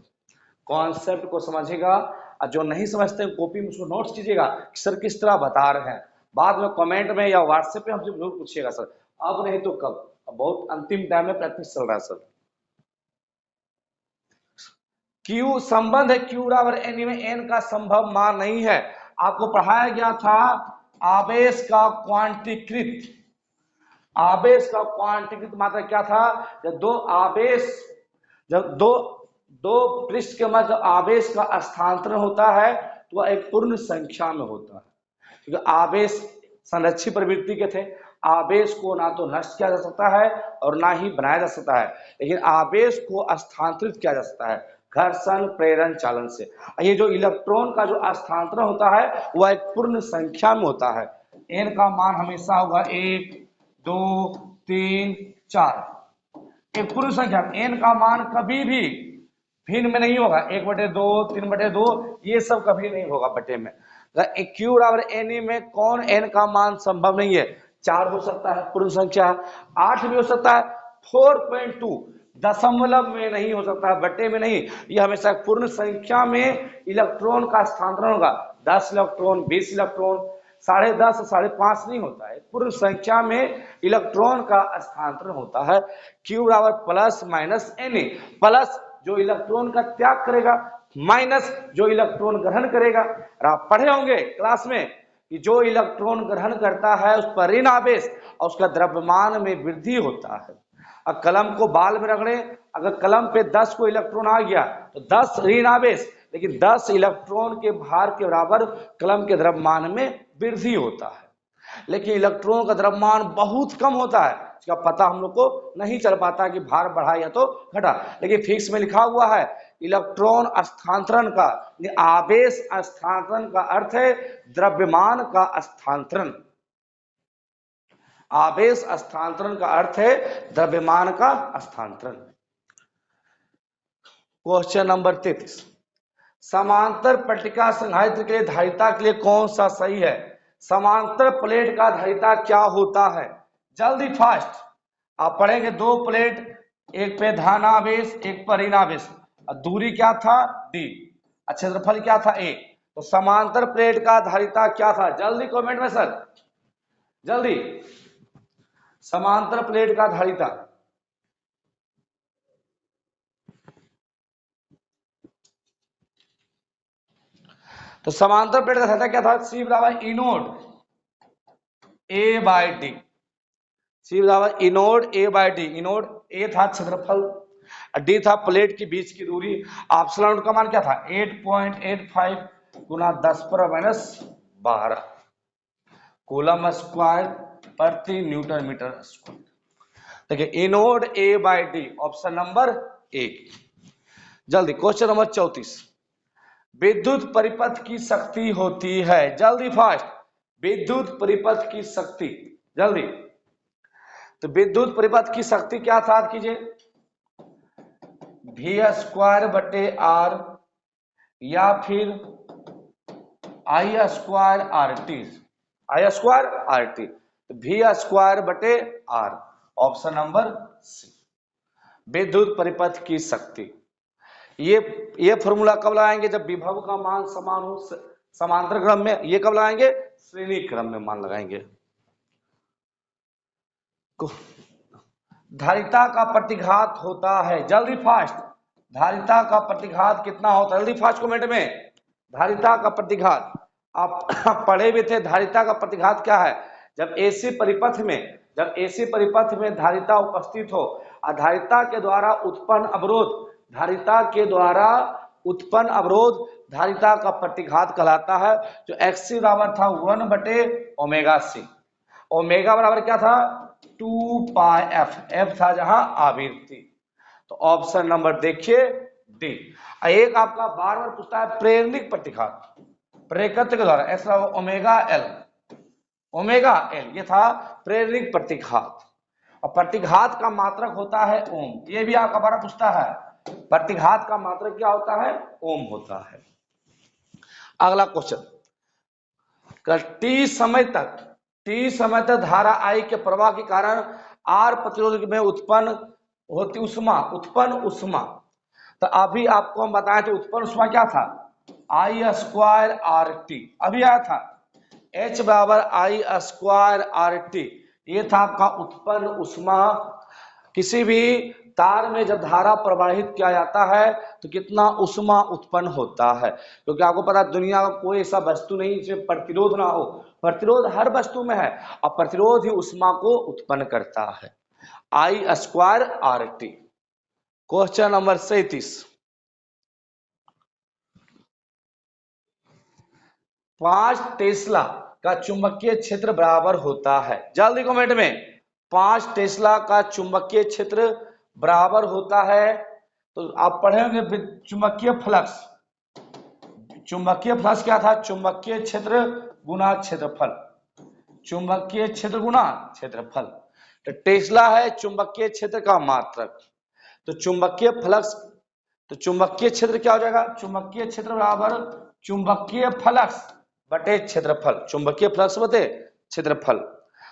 concept को समझेगा, और जो नहीं समझते हैं कॉपी में उसको नोट्स कीजिएगा कि सर किस तरह बता रहे हैं। बाद में कमेंट में या व्हाट्सएप पे हमसे जरूर पूछिएगा सर, अब नहीं तो कब। अब बहुत अंतिम टाइम में प्रैक्टिस चल रहा है सर। क्यू संबंध है, क्यू बराबर एन में एन का संभव मान नहीं है। आपको पढ़ाया गया था आवेश का क्वांटीकृत, आवेश का क्वांटीकृत मात्रा क्या था? जब दो आवेश, जब दो पृष्ठ के मध्य आवेश का स्थानांतरण होता है तो वह एक पूर्ण संख्या में होता है। क्योंकि आवेश संरक्षित प्रवृत्ति के थे, आवेश को ना तो नष्ट किया जा सकता है और ना ही बनाया जा सकता है, लेकिन आवेश को स्थानांतरित किया जा सकता है घर्षण प्रेरण चालन से। ये जो इलेक्ट्रॉन का जो स्थानांतरण होता है वह एक पूर्ण संख्या में होता है। एन का मान हमेशा होगा 1 2 3 4, एक पूर्ण संख्या। एन का मान कभी भी भिन्न में नहीं होगा, 1/2 3/2 ये सब कभी नहीं होगा बटे में। क्यू बराबर एन में कौन एन का मान संभव नहीं है? 4 हो सकता है पूर्ण संख्या, 8 भी हो सकता है, 4.2 दशमलव में नहीं हो सकता है, बटे में नहीं। ये हमेशा पूर्ण संख्या में इलेक्ट्रॉन का स्थानांतरण होगा। 10 इलेक्ट्रॉन 20 इलेक्ट्रॉन 10.5 5.5 नहीं होता है, पूर्ण संख्या में इलेक्ट्रॉन का स्थानांतरण होता है। क्यू बराबर प्लस माइनस एन, प्लस जो इलेक्ट्रॉन का त्याग करेगा, माइनस जो इलेक्ट्रॉन ग्रहण करेगा। और आप पढ़े होंगे क्लास में कि जो इलेक्ट्रॉन ग्रहण करता है उस पर ऋण आवेश और उसका द्रव्यमान में वृद्धि होता है। अब कलम को बाल में रगड़े, अगर कलम पे 10 को इलेक्ट्रॉन आ गया तो 10 ऋण आवेश, लेकिन 10 इलेक्ट्रॉन के भार के बराबर कलम के द्रव्यमान में वृद्धि होता है। लेकिन इलेक्ट्रॉन का द्रव्यमान बहुत कम होता है, इसका पता हम लोग को नहीं चल पाता कि भार बढ़ा या तो घटा। लेकिन फिक्स में लिखा हुआ है इलेक्ट्रॉन स्थानांतरण का, आवेश स्थानांतरण का अर्थ है द्रव्यमान का स्थानांतरण। आवेश स्थानांतरण का अर्थ है द्रव्यमान का स्थानांतरण। क्वेश्चन नंबर 33, समांतर पट्टिका संधारित्र के लिए धारिता के लिए कौन सा सही है? समांतर प्लेट का धारिता क्या होता है? जल्दी फास्ट आप पढ़ेंगे। 2 प्लेट, एक पे धनावेश एक पर ऋणावेश, दूरी क्या था d, क्षेत्रफल क्या था a। तो समांतर प्लेट का धारिता क्या था? जल्दी कमेंट में सर, जल्दी। समांतर प्लेट का धारिता, तो समांतर प्लेट का धारिता क्या था? C बराबर ई node a by D, C बराबर ई node a by D. E node a था क्षेत्रफल, d था प्लेट के बीच की दूरी। एप्सिलॉन का मान क्या था? 8.85 गुना 10⁻12 कूलम स्क्वायर प्रति न्यूटन मीटर स्क्वायर। देखिए ई node a by D, option number A. जल्दी क्वेश्चन नंबर 34, विद्युत परिपथ की शक्ति होती है, जल्दी फास्ट। विद्युत परिपथ की शक्ति, जल्दी। तो विद्युत परिपथ की शक्ति क्या था कीजिए? v²/r या फिर I²RT, I²RT। तो v²/r, ऑप्शन नंबर सी, विद्युत परिपथ की शक्ति। ये फॉर्मूला कब लगाएंगे? जब विभव का मान समान हो समांतर क्रम में। ये कब लगाएंगे? श्रेणी क्रम में मान लगाएंगे। धारिता का प्रतिघात होता है, जल्दी फास्ट। धारिता का प्रतिघात कितना होता है? जल्दी फास्ट कमेंट में। धारिता का प्रतिघात आप पढ़े भी थे। धारिता का प्रतिघात क्या है? जब एसी परिपथ में धारिता उपस्थित हो, धारिता के द्वारा उत्पन्न अवरोध, धारिता के द्वारा उत्पन्न अवरोध धारिता का प्रतिघात कहलाता है। जो एक्स बराबर था 1/ओमेगा c। ओमेगा बराबर क्या था? 2πf, f था जहां आवृत्ति। तो ऑप्शन नंबर देखिए डी। एक आपका बार बार पूछता है प्रेरणिक प्रतिघात। प्रेरकत्व के द्वारा, एक्स बराबर ओमेगा एल, ओमेगा एल ये था प्रेरणिक प्रतिघात। और प्रतिघात का मात्रक होता है ओम, ये भी आपका बार पूछता है, प्रतिघात का मात्रक क्या होता है, ओम होता है। अगला क्वेश्चन, टी समय तक धारा आई के प्रवाह के कारण आर प्रतिरोध में उत्पन्न होती उष्मा, तो अभी आपको हम बताएं तो उत्पन्न उष्मा क्या था, आई स्क्वायर आर टी, अभी आया था H बराबर आई स्क्वायर आर टी, ये था आपका उत्पन्न उष्मा। किसी भी तार में जब धारा प्रवाहित किया जाता है तो कितना उष्मा उत्पन्न होता है, क्योंकि आपको पता है दुनिया का कोई ऐसा वस्तु नहीं जिसमें प्रतिरोध ना हो, प्रतिरोध हर वस्तु में है और प्रतिरोध ही उष्मा को उत्पन्न करता है, I square R T. Question number 37, 5 tesla का चुंबकीय क्षेत्र बराबर होता है, जल्दी कमेंट में, 5 टेस्ला का चुंबकीय क्षेत्र बराबर होता है, तो आप पढ़ेंगे चुंबकीय फ्लक्स, चुंबकीय फ्लक्स क्या था, चुंबकीय क्षेत्र गुना क्षेत्रफल, चुंबकीय क्षेत्र गुना क्षेत्रफल, तो टेस्ला है चुंबकीय क्षेत्र का मात्रक, तो चुंबकीय फ्लक्स, तो चुंबकीय क्षेत्र क्या हो जाएगा, चुंबकीय क्षेत्र बराबर चुंबकीय फ्लक्स बटे क्षेत्रफल, चुंबकीय फ्लक्स बटे क्षेत्रफल,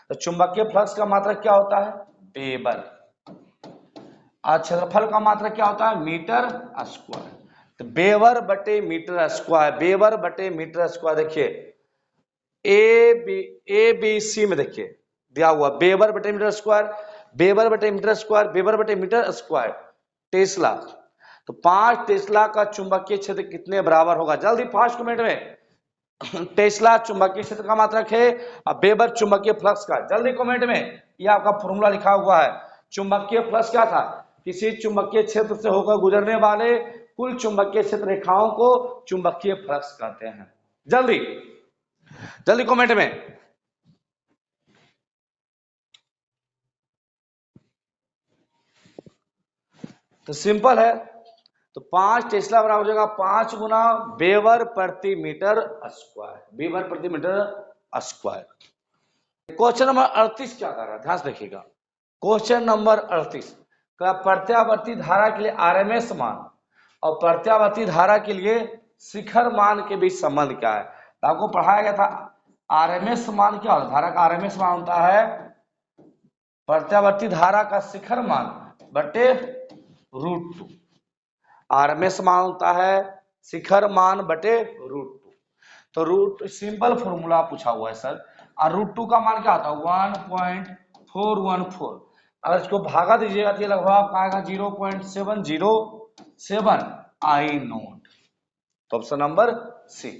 तो चुंबकीय फ्लक्स का मात्रक क्या होता है, वेबर, और क्षेत्रफल का मात्रक क्या होता है, मीटर स्क्वायर, तो वेबर बटे मीटर स्क्वायर, वेबर बटे मीटर स्क्वायर, देखिए ए बी सी में देखिए दिया हुआ वेबर बटे मीटर स्क्वायर, वेबर बटे मीटर स्क्वायर, वेबर बटे मीटर स्क्वायर, टेस्ला, तो 5 टेस्ला का चुंबकीय क्षेत्र कितने बराबर होगा, जल्दी फास्ट कमेंट में, टेस्ला चुंबकीय क्षेत्र का मात्रक है और वेबर चुंबकीय फ्लक्स का, जल्दी कमेंट में, यह आपका फॉर्मूला लिखा हुआ है। चुंबकीय फ्लक्स क्या था, किसी चुंबकीय क्षेत्र से होकर गुजरने वाले कुल चुंबकीय क्षेत्र रेखाओं को चुंबकीय फ्लक्स कहते हैं, जल्दी जल्दी कमेंट में। तो सिंपल है, तो 5 टेस्ला बराबर हो जाएगा 5 गुना वेबर प्रति मीटर स्क्वायर, वेबर प्रति मीटर स्क्वायर। क्वेश्चन नंबर 38 क्या कर रहा है, ध्यान से देखिएगा, क्वेश्चन नंबर 38 का प्रत्यावर्ती धारा के लिए आरएमएस मान और प्रत्यावर्ती धारा के लिए शिखर मान के बीच संबंध क्या है, तो आपको पढ़ाया गया था आरएमएस मान क्या होता है, धारा का आरएमएस मान होता है प्रत्यावर्ती धारा का शिखर मान बटे √2, आरएमएस मान होता है शिखर मान बटे √2, तो रूट सिंपल फॉर्मूला पूछा हुआ है सर, और √2 का मान क्या होता है 1.414, अगर इसको भागा दीजिएगा तो ये लगभग आपका आएगा 0.707 आई नोट, तो ऑप्शन नंबर सी,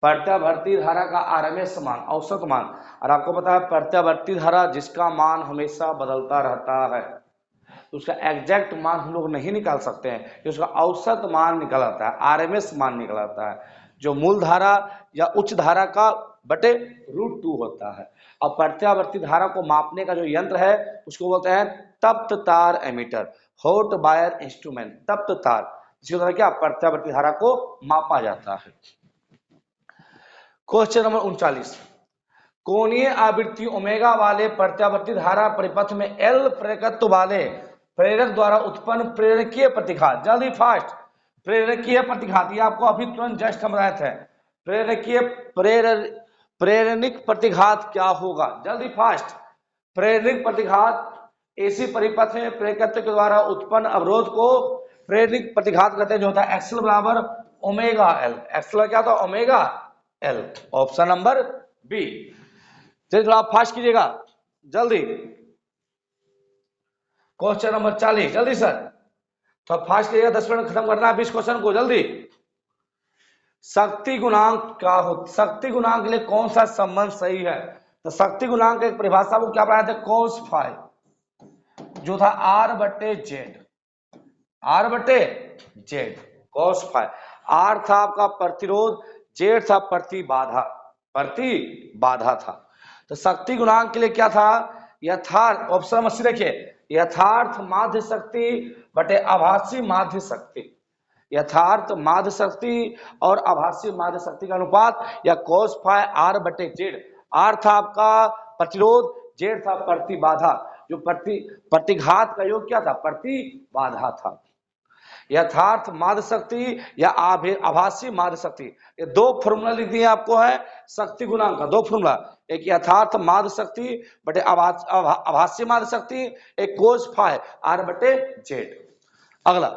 प्रत्यावर्ती धारा का आरएमएस मान औसत मान, और आपको पता है प्रत्यावर्ती धारा जिसका मान हमेशा बदलता रहता है, तो उसका एग्जैक्ट मान हम लोग नहीं निकाल सकते हैं, उसका औसत मान निकल आता है, आरएमएस मान निकल आता है, जो मूल धारा या उच्च धारा का बटे √2 होता है, और प्रत्यावर्ती धारा को मापने का जो यंत्र है उसको बोलते हैं तप्त तार एमीटर, हॉट वायर इंस्ट्रूमेंट, तप्त तार, जिसके द्वारा क्या प्रत्यावर्ती धारा को मापा जाता है। क्वेश्चन नंबर 39, कोणीय आवृत्ति ओमेगा वाले प्रत्यावर्ती धारा परिपथ में एल प्रेरकत्व वाले प्रेरक द्वारा उत्पन्न प्रेरकीय प्रतिघात, जल्दी फास्ट, प्रेरकीय प्रतिघात, ये आपको अभी तुरंत जस्ट हम रहे थे, प्रेरकीय प्रेरणिक प्रतिघात क्या होगा, जल्दी फास्ट, प्रेरणिक प्रतिघात ऐसी परिपथ में प्रेरकत्व के द्वारा उत्पन्न अवरोध को प्रेरणिक प्रतिघात कहते हैं, जो होता है एक्सल बराबर ओमेगा एल, एक्सल क्या होता है omega L, option number B, चलिए थोड़ा फास्ट कीजिएगा जल्दी। क्वेश्चन नंबर 40, जल्दी सर थोड़ा फास्ट कीजिएगा, 10 मिनट खत्म करना है 20 क्वेश्चन को, जल्दी। शक्ति गुणांक क्या हो, शक्ति गुणांक के लिए कौन सा संबंध सही है, तो शक्ति गुणांक एक परिभाषा को क्या पढ़ाया था, cos फाई जो था R बटे जेड, R बटे जेड, cos फाई, R था आपका प्रतिरोध, जेड था प्रतिबाधा, प्रतिबाधा था, तो शक्ति गुणांक के लिए क्या था, यथार्थ, ऑप्शन नंबर सी देखिए, यथार्थ माध्य शक्ति बटे आभासी माध्य शक्ति, यथार्थ माध्य शक्ति और आभासी माध्य शक्ति का अनुपात, या cos फाई r बटे जेड। r था आपका प्रतिरोध, जेड था प्रतिबाधा, जो प्रतिघात का योग क्या था, प्रतिबाधा था। यथार्थ माध्य शक्ति या आभासी माध्य शक्ति, ये दो फॉर्मूला लिख दिए आपको है शक्ति गुणांक का, दो फॉर्मूला, एक यथार्थ माध्य शक्ति बटे आभासी माध्य शक्ति, एक कोस फाई आर बटे जेड। अगला,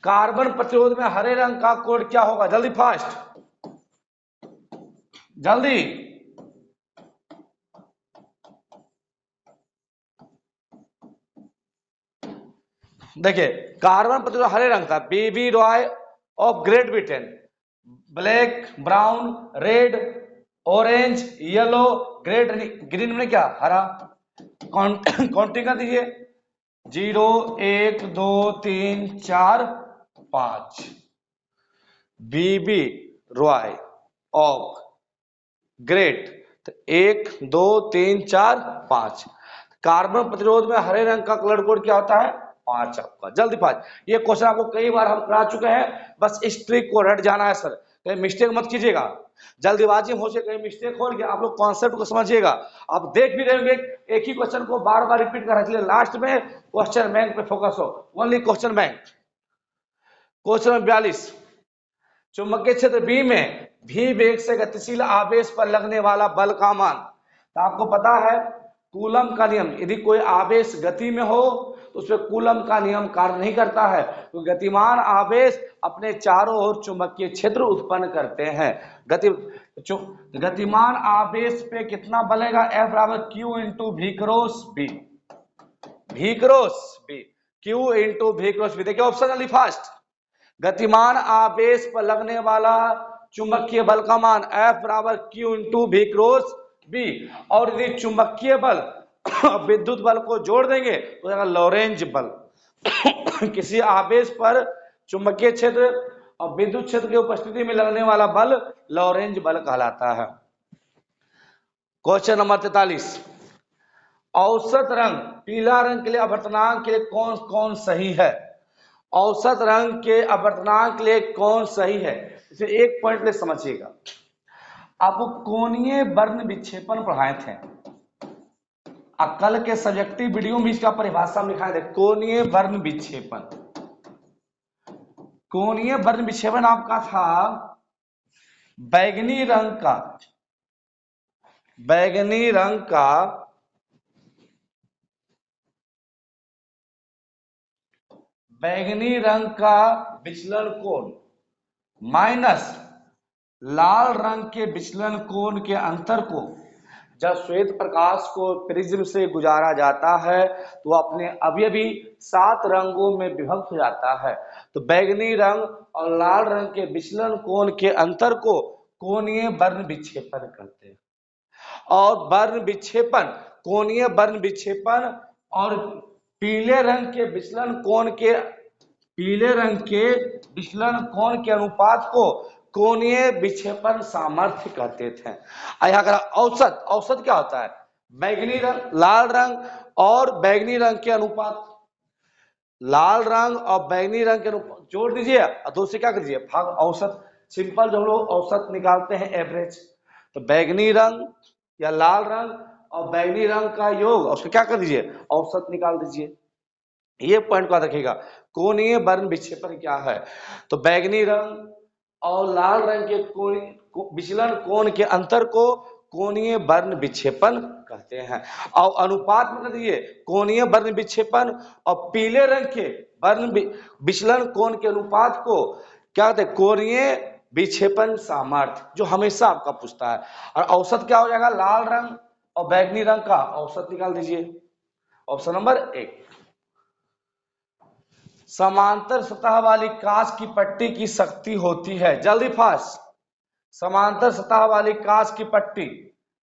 कार्बन प्रतिरोध में हरे रंग का कोड क्या होगा, जल्दी फास्ट, जल्दी। देखिए कार्बन प्रतिरोध हरे रंग था, BB Roy of Great Britain, black, brown, red, orange, yellow, great, green में क्या, हरा। काउंटिंग कर दीजिए, 0 1 2 3 4 5। बीबी रॉय ऑफ ग्रेट, तो 1 2 3 4 5। कार्बन प्रतिरोध में हरे रंग का कलर कोड क्या होता है, 5 आपका, जल्दी 5। ये क्वेश्चन आपको कई बार हम करा चुके हैं, बस इस ट्रिक को रट जाना है सर, कहीं मिस्टेक मत कीजिएगा, जल्दीबाजी हो से कहीं मिस्टेक हो गया, आप लोग कॉन्सेप्ट को समझिएगा। आप देख भी रहे होंगे एक ही क्वेश्चन को बार बार रिपीट कर रहे, लास्ट में क्वेश्चन बैंक पे फोकस हो, only question bank. Question number 42, चुंबकीय क्षेत्र बी में भी वेग से गतिशील आवेश पर लगने वाला बल का मान। तो आपको पता है कूलम का नियम, यदि कोई आवेश गति में हो तो उसमें कूलम का नियम कार्य नहीं करता है, तो गतिमान आवेश अपने चारों ओर चुंबकीय क्षेत्र उत्पन्न करते हैं। गतिमान आवेश पे कितना बलेगा, F बराबर Q into V cross B, V cross B, Q into V cross B। देखिए ऑप्शन जल्दी फास्ट, गतिमान आवेश पर लगने वाला चुंबकीय बल का मान F बराबर Q into V cross B, और यदि चुंबकीय बल विद्युत बल को जोड़ देंगे तो लॉरेंज बल। किसी आवेश पर चुंबकीय क्षेत्र और विद्युत क्षेत्र की उपस्थिति में लगने वाला बल लॉरेंज बल कहलाता है। क्वेश्चन नंबर 43, औसत रंग पीला रंग के लिए अपवर्तनांक के लिए कौन कौन सही है, औसत रंग के अपवर्तनांक के लिए कौन सही है, इसे एक पॉइंट ले समझिएगा। आपको कोणीय वर्ण विक्षेपण पढ़ाए थे, कल के सब्जेक्टिव वीडियो में इसका परिभाषा लिखा है, कोणीय वर्ण विक्षेपण। कोणीय वर्ण विक्षेपण आपका था बैगनी रंग का, बैगनी रंग का बैगनी रंग का विचलन कोण माइनस लाल रंग के विचलन कोण के अंतर को जब श्वेत प्रकाश को प्रिज्म से गुजारा जाता है तो अपने अवयवी 7 रंगों में विभक्त हो जाता है। तो बैगनी रंग और लाल रंग के विचलन कोण के अंतर को कोणीय वर्ण विक्षेपण कहते हैं। और वर्ण विक्षेपण, कोणीय वर्ण विक्षेपण और पीले रंग के विचलन कोण के, पीले रंग के विचलन कोण के अनुपात को कोणीय विक्षेपण सामर्थ्य कहते थे। अगर औसत, औसत क्या होता है, बैगनी रंग, लाल रंग और बैगनी रंग के अनुपात, लाल रंग और बैगनी रंग के अनुपात जोड़ दीजिए और दो से क्या कर दीजिए भाग, औसत। सिंपल जो हम लोग औसत निकालते हैं एवरेज, तो बैगनी रंग या लाल रंग और बैगनी रंग का योग और उसको क्या कर दीजिए औसत निकाल दीजिए। ये पॉइंट को रखिएगा, कोणीय वर्ण विक्षेपण क्या है, तो बैगनी रंग और लाल रंग के विचलन कोण के अंतर को कोणीय वर्ण विक्षेपण कहते हैं। और अनुपात में दीजिए कोणीय वर्ण विक्षेपण और पीले रंग के वर्ण विचलन कोण के अनुपात को क्या कहते हैं, कोणीय विक्षेपण सामर्थ्य, जो हमेशा आपका पूछता है। और औसत क्या हो जाएगा, लाल रंग और बैगनी रंग का औसत निकाल दीजिए। ऑप्शन नंबर 1, समांतर सतह वाली कांच की पट्टी की शक्ति होती है, जल्दी फास्ट, समांतर सतह वाली कांच की पट्टी,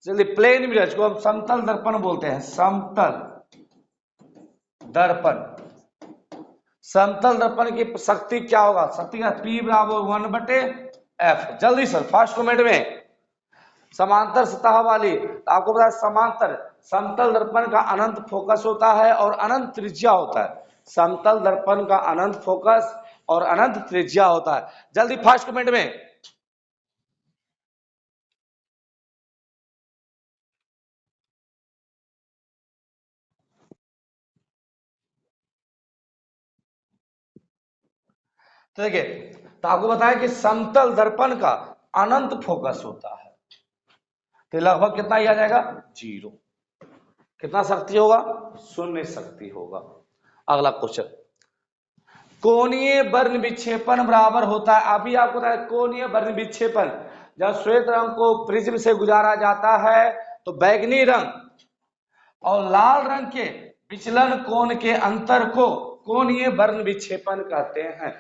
जल्दी, प्लेन मिरर को हम समतल दर्पण बोलते हैं, समतल दर्पण, समतल दर्पण की शक्ति क्या होगा, शक्ति का P बराबर 1/F, जल्दी सर फास्ट कमेंट में। समांतर सतह वाली, तो आपको पता है समांतर समतल दर्पण का अनंत फोकस होता है और अनंत त्रिज्या होता है, समतल दर्पण का अनंत फोकस और अनंत त्रिज्या होता है। जल्दी फर्स्ट कमेंट में। तो देखिए, तो आपको बताया कि समतल दर्पण का अनंत फोकस होता है, तो लगभग कितना ही आ जाएगा, 0। कितना शक्ति होगा, 0 शक्ति होगा। अगला क्वेश्चन, कोणीय वर्ण विक्षेपण बराबर होता है। अभी आपको बताया कोणीय वर्ण विक्षेपण, जब श्वेत रंग को प्रिज्म से गुजारा जाता है तो बैगनी रंग और लाल रंग के विचलन कोण के अंतर को कोणीय वर्ण विक्षेपण कहते हैं।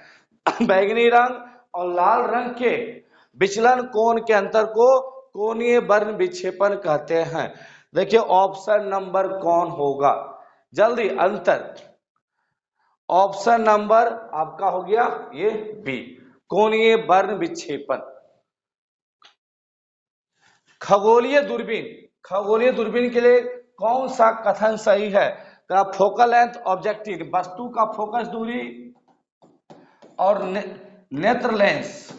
बैगनी रंग और लाल रंग के विचलन कोण के अंतर को कोणीय वर्ण विक्षेपण कहते हैं। देखिए ऑप्शन नंबर कौन होगा, जल्दी अंतर। ऑप्शन नंबर आपका हो गया ये बी, कोणीय वर्ण विक्षेपण। खगोलीय दूरबीन, खगोलीय दूरबीन के लिए कौन सा कथन सही है, फोकल लेंथ ऑब्जेक्टिव, वस्तु का फोकस दूरी और नेत्र लेंस,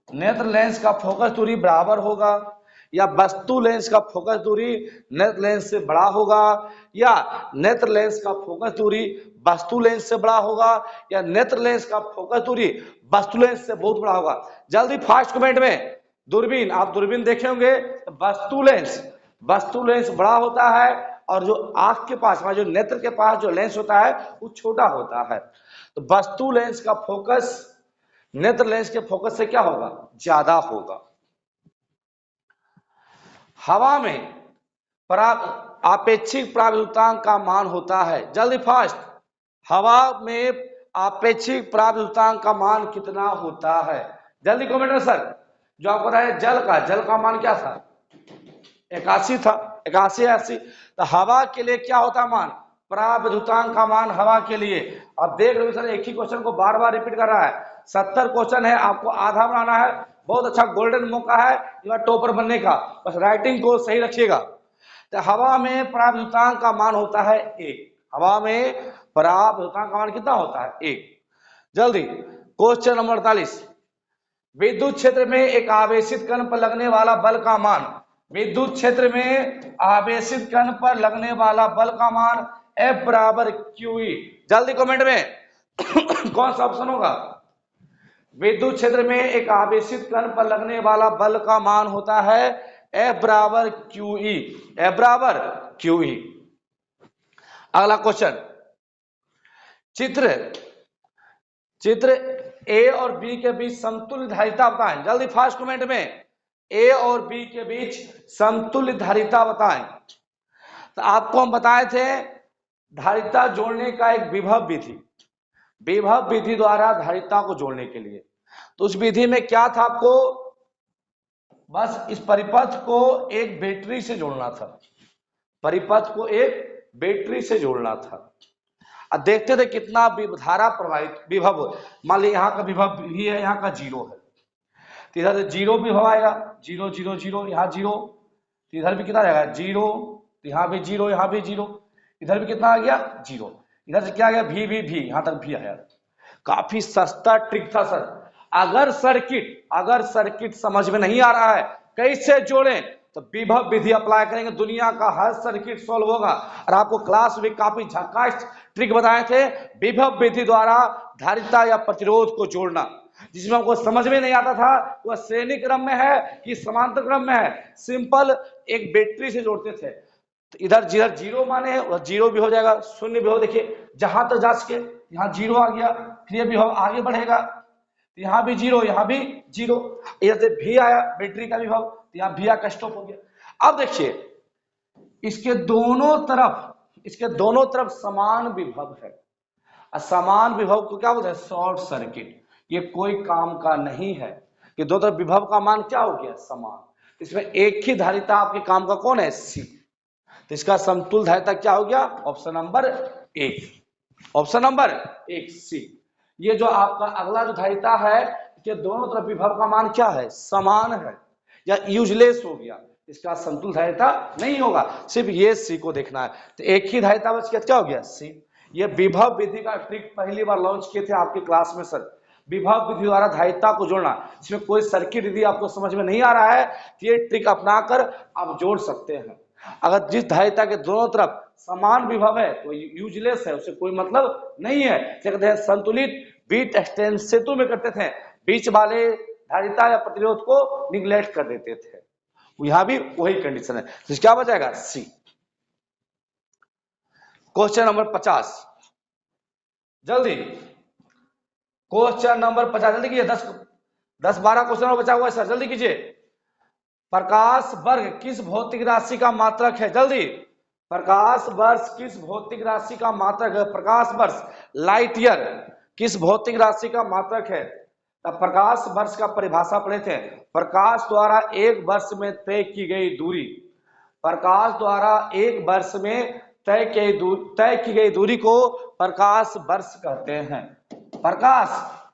नेत्र लेंस का फोकस दूरी बराबर होगा, या वस्तु लेंस का फोकस दूरी नेत्र लेंस से बड़ा होगा, या नेत्र लेंस का फोकस दूरी वस्तु लेंस से बड़ा होगा, या नेत्र लेंस का फोकस दूरी वस्तु लेंस से बहुत बड़ा होगा। जल्दी फास्ट कमेंट में। दूरबीन, आप दूरबीन देखे होंगे, वस्तु लेंस बड़ा होता है और जो आंख के पास, जो नेत्र के पास जो लेंस होता है वो छोटा होता है। तो वस्तु लेंस का फोकस नेत्र लेंस के फोकस से क्या होगा, ज्यादा होगा। हवा में आपेक्षिक पराविद्युतांक का मान होता है, जल्दी फास्ट। हवा में आपेक्षिक पराविद्युतांक का मान कितना होता है, जल्दी कमेंट में सर। जो आपको पता है जल का मान क्या था, 81 था, 81। तो हवा के लिए क्या होता है मान, पराविद्युतांक का मान हवा के लिए। अब देख रहे हो सर, एक ही क्वेश्चन को बार बार रिपीट कर रहा है। 70 क्वेश्चन है, आपको आधा बनाना है। बहुत अच्छा गोल्डन मौका है ये टॉपर बनने का, बस राइटिंग को सही रखिएगा। तो हवा में पराविद्युतांक का मान होता है 1। हवा में पराविद्युतांक का मान कितना होता है, 1। जल्दी क्वेश्चन नंबर 48, विद्युत क्षेत्र में एक आवेशित कण पर लगने वाला बल का मान, विद्युत क्षेत्र में आवेशित कण पर लगने वाला बल का मान F बराबर QE। जल्दी कमेंट में कौन सा ऑप्शन होगा। विद्युत क्षेत्र में एक आवेशित कण पर लगने वाला बल का मान होता है F बराबर QE, F बराबर QE। अगला क्वेश्चन, चित्र ए और बी के बीच समतुल्य धारिता बताएं। जल्दी फास्ट कमेंट में, ए और बी के बीच समतुल्य धारिता बताएं। तो आपको हम बताए थे धारिता जोड़ने का एक विभव विधि द्वारा धारिता को जोड़ने के लिए। तो उस विधि में क्या था, आपको बस इस परिपथ को एक बैटरी से जोड़ना था, परिपथ को एक बैटरी से जोड़ना था। अब देखते थे कितना धारा प्रवाहित विभव, मान ली यहाँ का विभव भी है, यहाँ का 0 है, तो इधर से 0 विभव आएगा, 0 0 0, यहाँ 0, तो इधर भी कितना रहेगा 0, तो यहाँ भी 0, यहाँ भी 0, इधर भी कितना आ गया 0, इधर से क्या आ गया भी, यहाँ तक भी आया। काफी सस्ता ट्रिक था सर। अगर सर्किट समझ में नहीं आ रहा है कैसे जोड़ें, तो विभव विधि अप्लाई करेंगे, दुनिया का हर सर्किट सॉल्व होगा। और आपको क्लास में काफी झकास ट्रिक बताए थे विभव विधि द्वारा धारिता या प्रतिरोध को जोड़ना, जिसमें हमको समझ में नहीं आता था वह श्रेणी क्रम में है कि समांतर क्रम में है। सिंपल एक बैटरी से जोड़ते थे, तो इधर जिधर 0 माने है वह 0 भी हो जाएगा, 0 भी हो। देखिए जहां तक जा सके, यहाँ 0 आ गया, फिर भी हम आगे बढ़ेगा, तो यहाँ भी 0, यहाँ भी 0, इधर से भी आया बैटरी का विभव, तो यहाँ भी आकर स्टॉप हो गया। अब देखिए इसके दोनों तरफ समान विभव है, समान विभव को क्या बोलते हैं, शॉर्ट सर्किट। ये कोई काम का नहीं है कि दो तरफ विभव का मान क्या हो गया, समान। इसमें एक ही धारिता आपके काम का कौन है, C। तो इसका समतुल्य धारिता क्या हो गया, option number 1, option number 1 C। ये जो आपका अगला जो धारिता है कि दोनों तरफ विभव का मान क्या है, समान है या यूजलेस हो गया, इसका समतुल्य धारिता नहीं होगा। सिर्फ ये C को देखना है। तो एक ही धारिता बच गया, क्या हो गया C। ये विभव विधि का ट्रिक पहली बार लॉन्च किए थे आपकी क्लास में सर। विभव विधि द्वारा धारिता को जोड़ना, इसमें कोई सर्किट यदि आपको समझ में नहीं आ रहा है तो ये ट्रिक अपनाकर आप जोड़ सकते हैं। अगर जिस धारिता के दोनों तरफ समान विभव है तो यूजलेस है, उससे कोई मतलब नहीं है। कहते हैं संतुलित बीट एक्सटेंस सेतु में करते थे, बीच वाले धारिता या प्रतिरोध को निग्लेक्ट कर देते थे। यहां भी वही कंडीशन है, तो क्या बचेगा सी। क्वेश्चन नंबर 50 जल्दी, क्वेश्चन नंबर 50 जल्दी कीजिए। 10-12 क्वेश्चन और बचा हुआ है सर, जल्दी कीजिए। प्रकाश वर्ग किस भौतिक राशि का मात्रक है? जल्दी, प्रकाश वर्ष किस भौतिक राशि का मात्रक है? प्रकाश वर्ष लाइट ईयर किस भौतिक राशि का मात्रक है? तब प्रकाश वर्ष का परिभाषा पढ़े थे, प्रकाश द्वारा एक वर्ष में तय की गई दूरी। प्रकाश द्वारा एक वर्ष में तय की गई दूरी को प्रकाश वर्ष कहते हैं, प्रकाश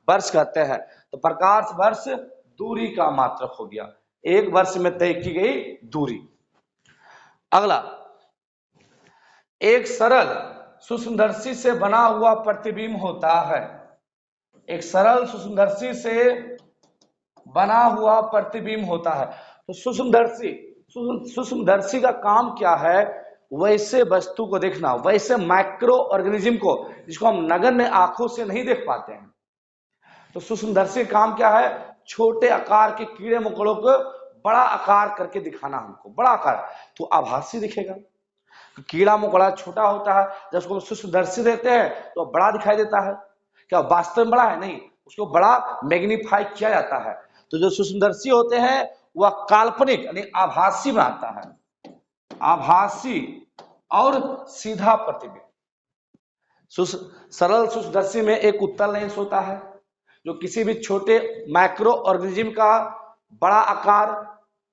वर्ष कहते हैं। तो प्रकाश वर्ष दूरी का मात्रक हो गया, एक वर्ष में तय की गई दूरी। अगला, एक सरल सूक्ष्मदर्शी से बना हुआ प्रतिबिंब होता है। एक सरल सूक्ष्मदर्शी से बना हुआ प्रतिबिंब होता है। तो सूक्ष्मदर्शी का काम क्या है? वैसे वस्तु को देखना, वैसे माइक्रो ऑर्गेनिज्म को जिसको हम नगण्य आंखों से नहीं देख पाते हैं। तो सूक्ष्मदर्शी का काम क्या है? छोटे आकार के कीड़े मकोड़ों को बड़ा आकार करके दिखाना हमको, बड़ा आकार, तो आभासी दिखेगा। कीड़ा मकोड़ा छोटा होता है, जब उसको सूक्ष्मदर्शी देते हैं तो बड़ा दिखाई देता है। क्या वास्तव में बड़ा है? नहीं, उसको बड़ा मैग्नीफाई किया जाता है। तो जो सूक्ष्मदर्शी होते हैं वह काल्पनिक यानी आभासी बनाता है, आभासी और सीधा प्रतिबिंब। सरल सूक्ष्मदर्शी में एक उत्तल लेंस होता है जो किसी भी छोटे माइक्रो ऑर्गेनिज्म का बड़ा आकार,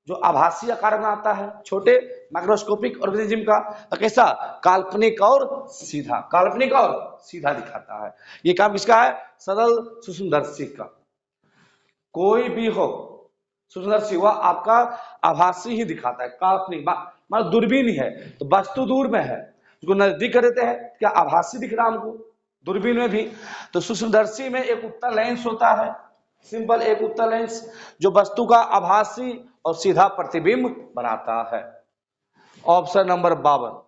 जो आभासी आकार बनाता है, छोटे माइक्रोस्कोपिक ऑर्गेनिज्म का कैसा? काल्पनिक और सीधा, काल्पनिक और सीधा दिखाता है। ये काम किसका है? सरल सूक्ष्मदर्शी का। कोई भी हो सूक्ष्मदर्शी, वह आपका आभासी ही दिखाता है, काल्पनिक। मतलब दूरबीन ही है तो वस्तु दूर में है, उसको नजदीक कर देते हैं, क्या आभासी दिख रहा हमको दूरबीन में भी। तो सूक्ष्मदर्शी में एक उत्तल लेंस होता है, सिंपल एक उत्तल लेंस, जो वस्तु का आभासी और सीधा प्रतिबिंब बनाता है। ऑप्शन नंबर 52,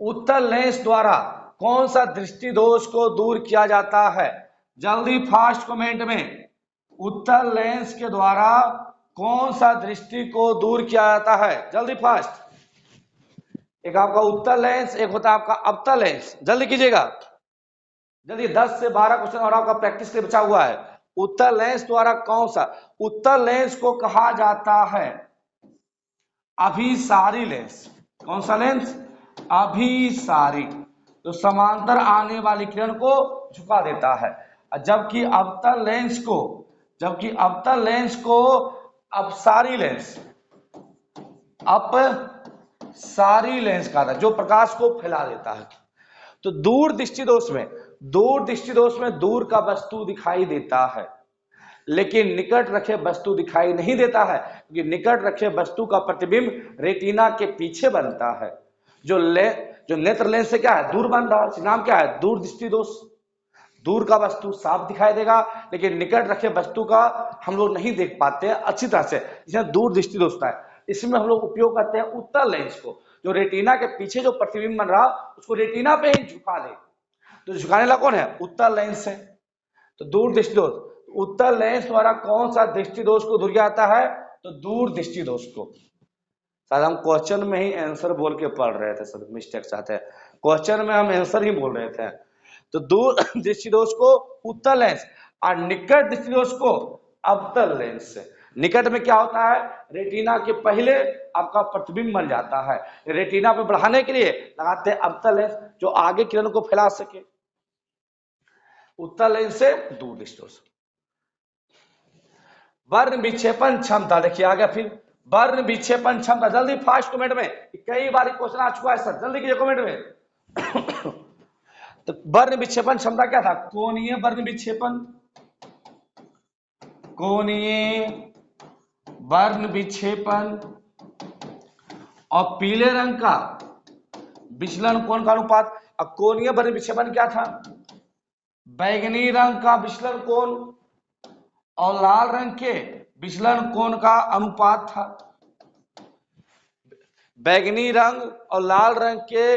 उत्तल लेंस द्वारा कौन सा दृष्टि दोष को दूर किया जाता है? जल्दी फास्ट कमेंट में, उत्तल लेंस के द्वारा कौन सा दृष्टि को दूर किया जाता है? जल्दी फास्ट। एक आपका उत्तल लेंस, एक होता है आपका अवतल लेंस, जल्दी कीजिएगा जल्दी। 10 से 12 क्वेश्चन और आपका प्रैक्टिस के बचा हुआ है। उत्तल लेंस द्वारा कौन सा? उत्तल लेंस को कहा जाता है अभिसारी लेंस। कौन सा लेंस? अभिसारी, तो समांतर आने वाली किरण को झुका देता है। जबकि अवतल लेंस को अपसारी लेंस, अपसारी लेंस कहा था, जो प्रकाश को फैला देता है। तो दूर दृष्टि दोष में दूर का वस्तु दिखाई देता है, लेकिन निकट रखे वस्तु दिखाई नहीं देता है, क्योंकि निकट रखे वस्तु का प्रतिबिंब रेटिना के पीछे बनता है। जो नेत्र लेंस से क्या है? दूर बन रहा है, नाम क्या है? दूर दृष्टि दोष। दूर का वस्तु साफ दिखाई देगा, लेकिन निकट रखे वस्तु का हम लोग नहीं देख पाते हैं अच्छी तरह से, इसमें दूर दृष्टि दोष है। इसमें हम लोग उपयोग करते हैं उत्तल लेंस को, जो रेटिना के पीछे जो प्रतिबिंब बन रहा उसको रेटिना पे ही झुका दे। तो झुकाने वाला कौन है? उत्तल लेंस है। तो दूर दृष्टि दोष, उत्तल लेंस द्वारा कौन सा दृष्टि दोष को दूर किया जाता है? तो दूर दृष्टि दोष को। शायद हम क्वेश्चन में ही आंसर बोल के पढ़ रहे थे सर, मिस्टेक चाहते हैं, क्वेश्चन में हम आंसर ही बोल रहे थे। तो दूर दृष्टि दोष को उत्तल लेंस और निकट दृष्टि दोष को अवतल लेंस से। निकट में क्या होता है? रेटिना के पहले आपका प्रतिबिंब बन जाता है, रेटिना पे बढ़ाने के लिए लगाते हैं अवतल लेंस, जो आगे किरण को फैला सके। उत्तल लेंस से दूर दृष्टि दोष। वर्ण विक्षेपण क्षमता, देखिए आ गया फिर वर्ण विक्षेपण क्षमता। जल्दी फास्ट कमेंट में, कई बार क्वेश्चन आ चुका है सर, जल्दी कीजिए कमेंट में। तो वर्ण विक्षेपण क्षमता क्या था? कोणीय वर्ण विक्षेपण, कोणीय वर्ण विक्षेपण। और पीले रंग विचलन कोण का अनुपात। अब कोणीय बल विक्षेपण क्या था, बैगनी रंग का विचलन कोण और लाल रंग के विचलन कोण का अनुपात था। बैगनी रंग और लाल रंग के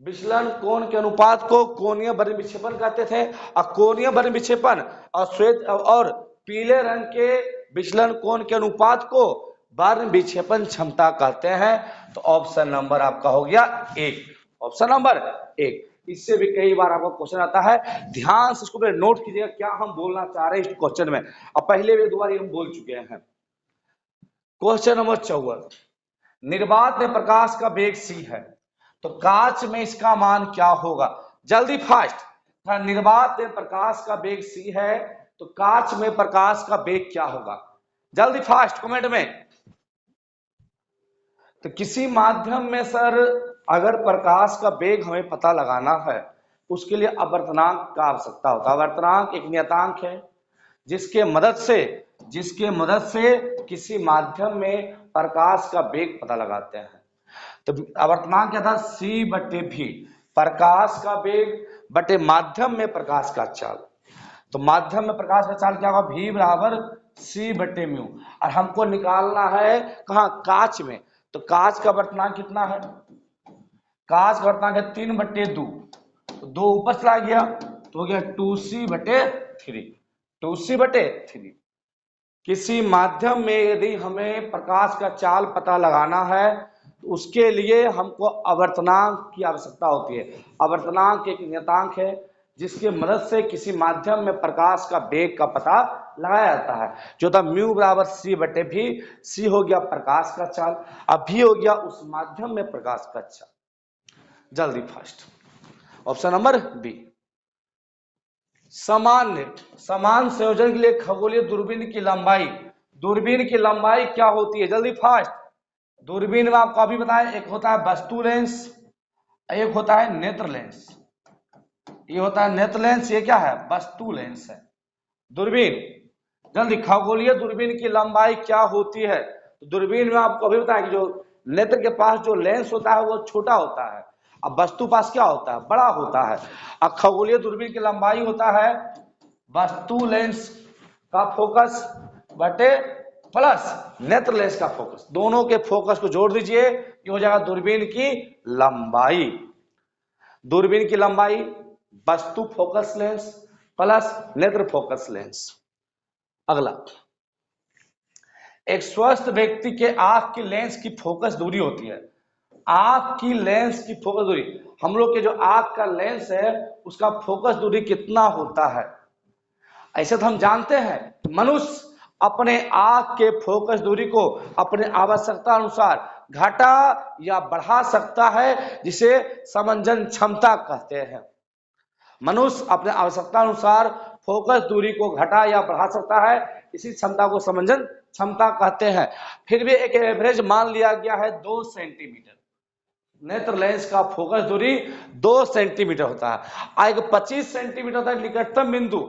विचलन कोण के अनुपात को कोणीय बल विक्षेपण कहते थे। और कोणीय बल विक्षेपण और श्वेत और पीले रंग के विचलन कोण के अनुपात को वर्ण विक्षेपण क्षमता कहते हैं। तो ऑप्शन नंबर आपका हो गया एक, ऑप्शन नंबर एक। इससे भी कई बार आपका क्वेश्चन आता है, ध्यान से इसको नोट कीजिएगा क्या हम बोलना चाह रहे हैं इस क्वेश्चन में। अब पहले भी 2 बार हम बोल चुके हैं। क्वेश्चन नंबर 54, निर्वात में प्रकाश का वेग c है तो कांच में इसका मान क्या होगा। जल्दी फास्ट, निर्वात में प्रकाश का वेग c है तो कांच में प्रकाश का वेग क्या होगा, जल्दी फास्ट कमेंट में। तो किसी माध्यम में सर अगर प्रकाश का वेग हमें पता लगाना है उसके लिए आवर्तनांक का आवश्यकता होता है। आवर्तनांक एक नियतांक है जिसके मदद से किसी माध्यम में प्रकाश का वेग पता लगाते हैं। तो आवर्तनांक क्या था, c/v, प्रकाश का वेग बटे माध्यम में प्रकाश का चाल। तो माध्यम में प्रकाश का चाल क्या होगा, v बराबर c/μ। और हमको निकालना है कहा, कांच में। तो कांच का आवर्तनांक कितना है, कांच का आवर्तनांक है 3/2, तो 2 ऊपर चला गया तो हो गया 2c/3, 2c/3। किसी माध्यम में यदि हमें प्रकाश का चाल पता लगाना है तो उसके लिए हमको आवर्तनांक की आवश्यकता होती है। आवर्तनांक एक नियतांक है जिसकी मदद से किसी माध्यम में प्रकाश का वेग का पता लगाया जाता है, जो था म्यू बराबर c/v। c हो गया प्रकाश का चाल, अब v हो गया उस माध्यम में प्रकाश का चाल। जल्दी फास्ट, ऑप्शन नंबर बी। समान संयोजन के लिए खगोलीय दूरबीन की लंबाई क्या होती है, जल्दी फास्ट। दूरबीन में आपको अभी बताएं, एक होता है वस्तु लेंस, एक होता है नेत्र लेंस। ये होता है नेत्र लेंस, ये क्या है, वस्तु लेंस है। दूरबीन, जल्दी, खगोलीय दूरबीन की लंबाई क्या होती है। तो दूरबीन में आपको अभी बताया कि जो नेत्र के पास जो लेंस होता है वो छोटा होता है, अब वस्तु पास क्या होता है, बड़ा होता है। अब खगोलीय दूरबीन की लंबाई होता है वस्तु लेंस का फोकस बटे प्लस नेत्र लेंस का फोकस, दोनों के फोकस को जोड़ दीजिए, ये हो जाएगा दूरबीन की लंबाई। दूरबीन की लंबाई वस्तु फोकस लेंस प्लस नेत्र फोकस लेंस। अगला, एक स्वस्थ व्यक्ति के आंख की लेंस की फोकस दूरी होती है। आंख की लेंस की फोकस दूरी, हम लोग के जो आंख का लेंस है उसका फोकस दूरी कितना होता है। ऐसे तो हम जानते हैं मनुष्य अपने आंख के फोकस दूरी को अपने आवश्यकता अनुसार घटा या बढ़ा सकता है, जिसे समंजन क्षमता कहते हैं। मनुष्य अपने आवश्यकता अनुसार फोकस दूरी को घटा या बढ़ा सकता है, इसी क्षमता को समंजन क्षमता कहते हैं। फिर भी एक एवरेज मान लिया गया है 2 सेंटीमीटर। नेत्र लेंस का फोकस दूरी 2 सेंटीमीटर होता है। आगे 25 सेंटीमीटर होता है निकटतम बिंदु,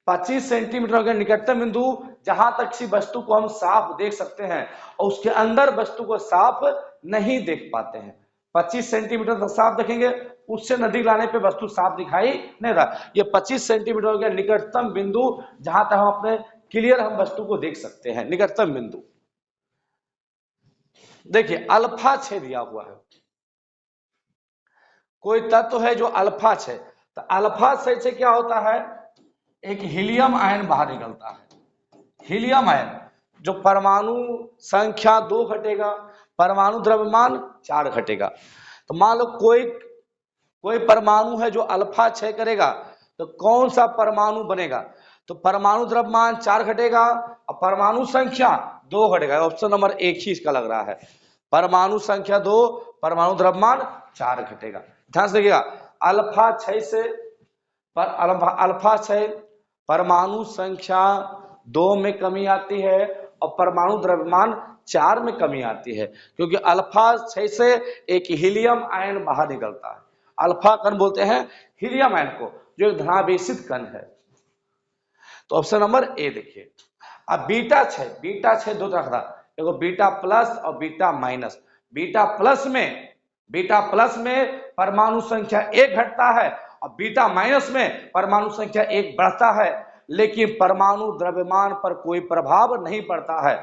25 सेंटीमीटर हो गया निकटतम बिंदु जहां तक किसी वस्तु को हम साफ देख सकते हैं और उसके अंदर वस्तु को साफ नहीं देख पाते हैं। 25 सेंटीमीटर तक साफ देखेंगे, उससे नजदीक लाने पे वस्तु साफ दिखाई नहीं रहा। ये 25 सेंटीमीटर हो गया निकटतम बिंदु जहां तक हम अपने क्लियर हम वस्तु को देख सकते हैं, निकटतम बिंदु। देखिए अल्फा छेद दिया हुआ है, कोई तत्व है जो अल्फा छेद, तो अल्फा छेद से क्या होता है, एक हीलियम आयन बाहर निकलता है। हीलियम आयन जो परमाणु संख्या 2 घटेगा, परमाणु द्रव्यमान 4 घटेगा। तो मान लो कोई परमाणु है जो अल्फा क्षय करेगा तो कौन सा परमाणु बनेगा, तो परमाणु द्रव्यमान 4 घटेगा और परमाणु संख्या 2 घटेगा। ऑप्शन नंबर 1 ही इसका लग रहा है, परमाणु संख्या 2 परमाणु द्रव्यमान 4 घटेगा। ध्यान से देखिएगा, अल्फा क्षय से अल्फा क्षय परमाणु संख्या 2 में कमी आती है और परमाणु द्रव्यमान 4 में कमी आती है, क्योंकि अल्फा क्षय से एक हीलियम आयन बाहर निकलता है। अल्फा कण बोलते हैं हीलियम आयन को, जो एक धनावेशित कण है। तो ऑप्शन नंबर ए देखिए। अब बीटा क्षय 2 तरह का, एगो बीटा प्लस और बीटा माइनस। बीटा प्लस में बीटा प्लस में परमाणु संख्या 1 घटता है और बीटा माइनस में परमाणु संख्या 1 बढ़ता है, लेकिन परमाणु द्रव्यमान पर कोई प्रभाव नहीं पड़ता है।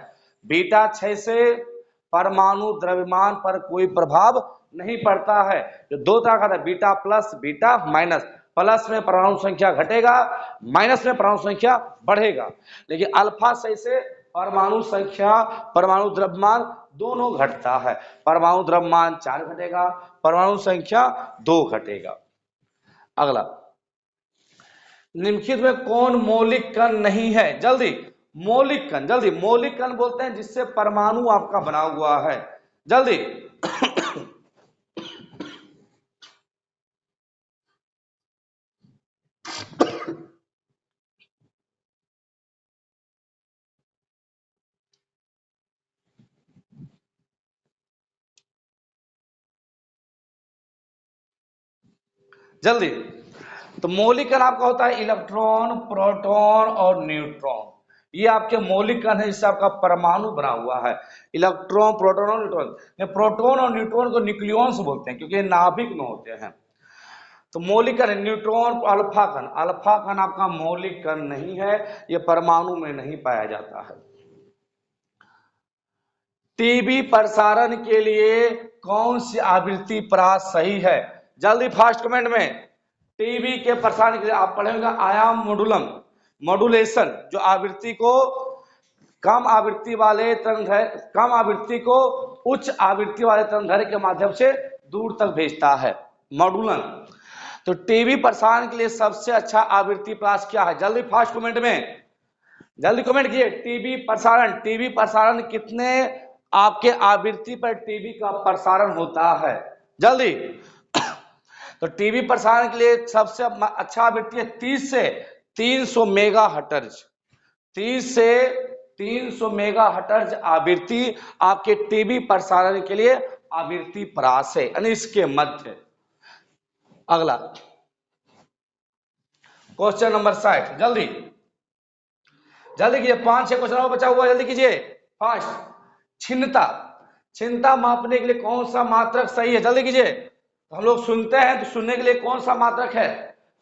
बीटा 6 से परमाणु द्रव्यमान पर कोई प्रभाव नहीं पड़ता है। जो दो तरह का था, beta plus beta minus, plus में परमाणु संख्या घटेगा, माइनस में परमाणु संख्या बढ़ेगा। लेकिन अल्फा से परमाणु संख्या, परमाणु द्रव्यमान दोनों घटता है। परमाणु द्रव्यमान 4 घटेगा, परमाणु संख्या 2 घटेगा। अगला, निम्नलिखित में कौन मौलिक कण नहीं है? जल्दी, मौलिक कण, जल्दी। मौलिक कण बोलते हैं जिससे परमाणु आपका बना हुआ है। जल्दी जल्दी। तो मौलिक कण आपका होता है इलेक्ट्रॉन, प्रोटॉन और न्यूट्रॉन। ये आपके मौलिक कण है जिससे आपका परमाणु बना हुआ है। इलेक्ट्रॉन, प्रोटॉन और न्यूट्रॉन। प्रोटॉन और न्यूट्रॉन को न्यूक्लियॉन्स बोलते हैं क्योंकि ये नाभिक में होते हैं। तो मौलिक कण न्यूट्रॉन, अल्फा कण। अल्फा कण आपका मौलिक कण नहीं है, ये परमाणु में नहीं पाया जाता है। टीवी प्रसारण के लिए कौन सी आवृत्ति परास सही है? जल्दी फास्ट कमेंट में। टीवी के प्रसारण के लिए आप पढ़ेंगे आयाम मॉडुलम, मॉडुलेशन, जो आवृत्ति को कम आवृत्ति वाले तरंगदैर्घ्य, कम आवृत्ति को उच्च आवृत्ति वाले तरंगदैर्घ्य के माध्यम से दूर तक भेजता है, मॉडुलन। तो टीवी प्रसारण के लिए सबसे अच्छा आवृत्ति परास क्या है? जल्दी फास्ट कमेंट में, जल्दी कमेंट कीजिए। टीवी प्रसारण, टीवी प्रसारण कितने आपके आवृत्ति पर टीवी का प्रसारण होता है? जल्दी। तो टीवी प्रसारण के लिए सबसे अच्छा आवृत्ति है 30 से 300 मेगा हर्ट्ज। 30 से 300 मेगा हर्ट्ज आवृत्ति आपके टीवी प्रसारण के लिए आवृत्ति परास है, यानी इसके मध्य। अगला क्वेश्चन नंबर 60, जल्दी जल्दी कीजिए। 5-6 क्वेश्चन और बचा हुआ, जल्दी कीजिए फास्ट। छिन्नता, छिन्नता मापने के लिए कौन सा मात्रक सही है? जल्दी कीजिए। तो हम लोग सुनते हैं, तो सुनने के लिए कौन सा मात्रक है?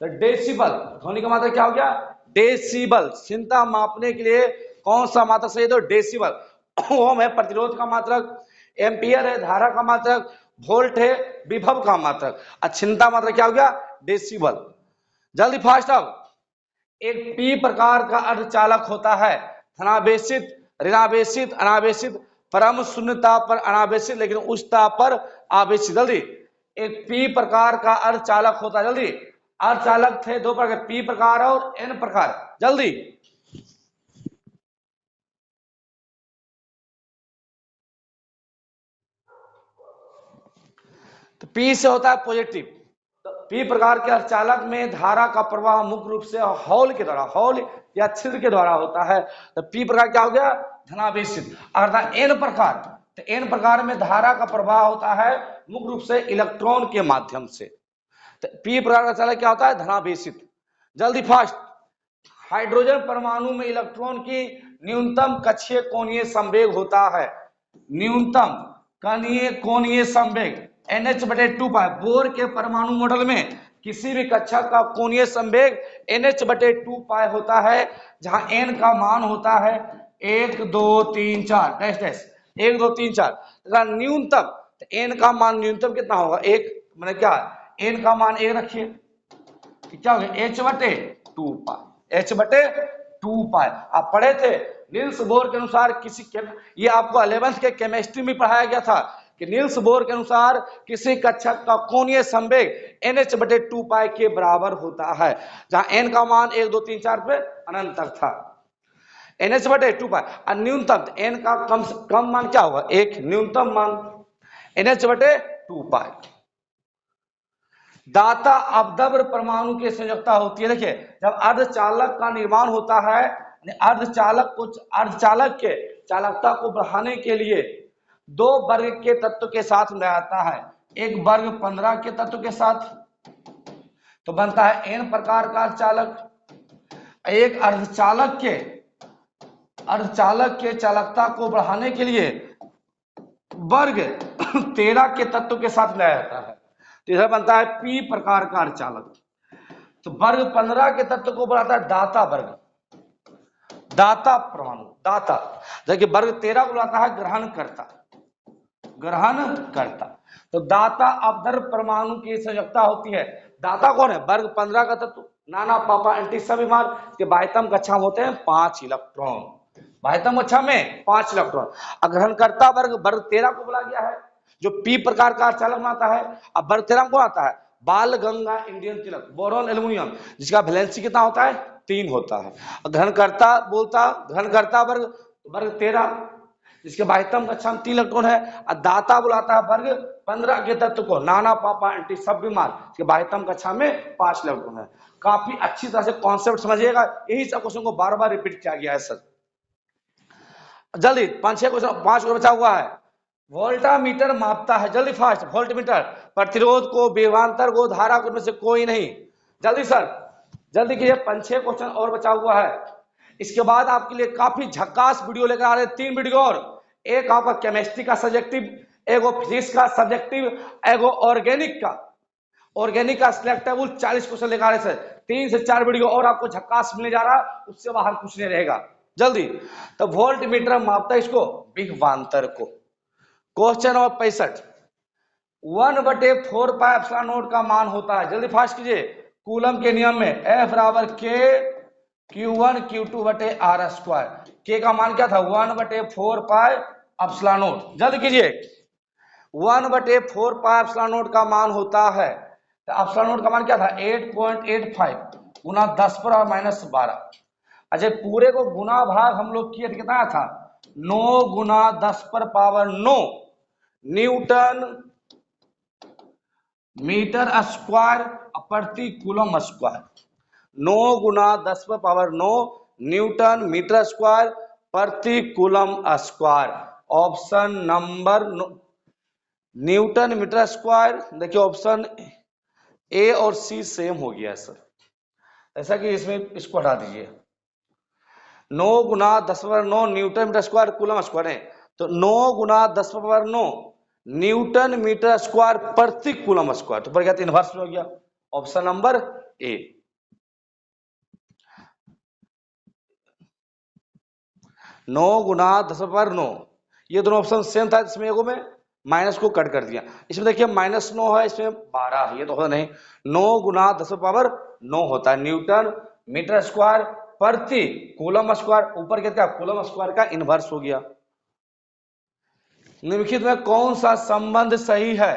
तो डेसिबल। ध्वनि का मात्रक क्या हो गया? डेसिबल। छिन्नता मापने के लिए कौन सा मात्रक सही है? तो डेसिबल। ओम है प्रतिरोध का मात्रक, एम्पियर है धारा का मात्रक, वोल्ट है विभव का मात्रक, और छिन्नता मात्रक क्या हो गया? डेसिबल। जल्दी फास्ट। अब एक पी प्रकार का अर्धचालक होता है, धनावेशित, ऋणावेशित, अनावेशित, परम शून्यता पर अनावेशित लेकिन उच्चता पर आवेशित। जल्दी, एक पी प्रकार का अर्धचालक होता है। जल्दी, अर्धचालक थे दो प्रकार, पी प्रकार और एन प्रकार। जल्दी, तो पी से होता है पॉजिटिव। तो पी प्रकार के अर्धचालक में धारा का प्रवाह मुख्य रूप से हॉल के द्वारा, हॉल या छिद्र के द्वारा होता है। तो पी प्रकार क्या हो गया? धनावेशित। अर्थात एन प्रकार, तो एन प्रकार में धारा का प्रवाह होता है मुख्य रूप से इलेक्ट्रॉन के माध्यम से। तो पी प्रकार का अर्धचालक क्या होता है? धनावेशित। जल्दी फास्ट। हाइड्रोजन परमाणु में इलेक्ट्रॉन की न्यूनतम कक्षीय कोणीय संवेग होता है, न्यूनतम कणीय कोणीय संवेग NH/2 पाई। बोर के परमाणु मॉडल में किसी भी कक्षा का कोणीय संवेग NH/2 पाई होता है, जहां n का मान होता है 1 2 3 4 डैश डैश 1 2 3 4। न्यूनतम n का मान न्यूनतम कितना होगा? 1, मैंने क्या n का मान 1 रखिए, क्या हो गया? H/2 पाई, H/2 पाई। आप पढ़े थे नील्स बोर के अनुसार किसी, ये आपको 11th के केमिस्ट्री में पढ़ाया गया था कि नील्स बोर के अनुसार किसी कक्षक का कोणीय संवेग NH/2 पाई के बराबर होता है, जहां n का मान 1 2 3 4 पे अनंत तक था। NH/2 पाई। और न्यूनतम n का कम मान क्या होगा? 1, न्यूनतम मान NH/2 पाई। दाता अवदब्र परमाणु की संयोजकता होती है। देखिए, जब अर्धचालक का निर्माण होता है, अर्धचालक के चालकता को बढ़ाने के लिए 2 वर्ग के तत्व के साथ मिलाया जाता है। एक वर्ग 15 के तत्व के साथ, तो बनता है n प्रकार का अर्धचालक। एक अर्धचालक के चालकता को बढ़ाने के लिए वर्ग 13 के तत्व के साथ मिलाया जाता है, तो इधर बनता है पी प्रकार का अर्धचालक। तो वर्ग 15 के तत्व को बनाता है दाता वर्ग, दाता परमाणु, दाता। जबकि वर्ग 13 को बुलाता है ग्रहणकर्ता, ग्रहणकर्ता। तो दाता अपधर्व परमाणु की संयोजकता होती है। दाता कौन है? वर्ग 15 का तत्व, नाना पापा एंटी सभी मार के बाह्यतम कक्षा में होते हैं 5 इलेक्ट्रॉन, बाह्यतम कक्षा में 5 इलेक्ट्रॉन। ग्रहणकर्ता वर्ग वर्ग 13 को बोला गया है, जो पी प्रकार का चालक बनाता है। अब वर्ग 13 को आता है बाल गंगा इंडियन तिलक, बोरॉन एल्यूमिनियम, जिसका वैलेंसी कितना होता है? 3 होता है। ग्रहणकर्ता बोलता, ग्रहणकर्ता वर्ग वर्ग 13, जिसके बाह्यतम कक्षा में 3 इलेक्ट्रॉन है। और दाता बुलाता है वर्ग 15 के तत्व को, नाना पापा एंटी सब बीमार, इसके बाह्यतम कक्षा में 5 इलेक्ट्रॉन है। काफी अच्छी तरह से कॉन्सेप्ट समझिएगा, यही सब क्वेश्चन को बार बार रिपीट किया गया है सर। जल्दी 5-6 क्वेश्चन, 5 क्वेश्चन बचा हुआ है। वोल्टामीटर मापता है, जल्दी फास्ट, वोल्टमीटर प्रतिरोध को, विभवांतर को, धारा को, में से कोई नहीं। जल्दी सर, जल्दी कीजिए, 5-6 क्वेश्चन और बचा हुआ है। इसके बाद आपके लिए काफी झक्कास वीडियो लेकर आ रहे हैं, 3 वीडियो और। एक आपका केमिस्ट्री का सब्जेक्टिव, एगो फिजिक्स का सब्जेक्टिव, एगो ऑर्गेनिक का सिलेक्टेबल 40 क्वेश्चन लेकर आ रहे सर। 3 से 4 वीडियो और आपको झक्कास मिलने जा रहा, उससे बाहर कुछ नहीं रहेगा। जल्दी, तो वोल्ट मीटर मापता है इसको, विभवांतर को। Question number 65, 1/4 pi epsilon not का मान होता है, जल्दी फास्ट कीजिए, कूलम के नियम में F बराबर K Q1 Q2 बटे R स्क्वायर। K का मान क्या था? 1/4 पाई एप्सिलॉन नॉट। जल्दी कीजिए, 1/4 पाई एप्सिलॉन नॉट का मान होता है, तो एप्सिलॉन नॉट का मान क्या था? 8.85 गुना 10⁻⁻12। अच्छा, पूरे को गुना भाग हम लोग किए, कितना था? 9 गुना 10⁻9 न्यूटन मीटर स्क्वायर प्रति कूलम स्क्वायर। 9 गुना 10⁻9 न्यूटन मीटर स्क्वायर प्रति coulomb square. Option number newton metre square. देखिए ऑप्शन ए और सी सेम हो गया सर, ऐसा कि इसमें इसको हटा दीजिए। 9 गुना 10⁻9 newton metre square coulomb square है, तो 9 गुना 10⁻9 न्यूटन मीटर स्क्वायर प्रति कूलम स्क्वायर, तो क्या इनवर्स में हो गया, ऑप्शन नंबर ए। 9 गुना 10⁻9, ये दोनों ऑप्शन सेम था, इसमें एगो में माइनस को कट कर दिया। इसमें देखिए -9 है, इसमें 12 है, ये तो होता नहीं। 9 गुना 10⁻9 होता है न्यूटन मीटर स्क्वायर प्रति कूलम स्क्वायर, ऊपर क्या कूलम स्क्वायर का इनवर्स हो गया। निम्नलिखित में कौन सा संबंध सही है?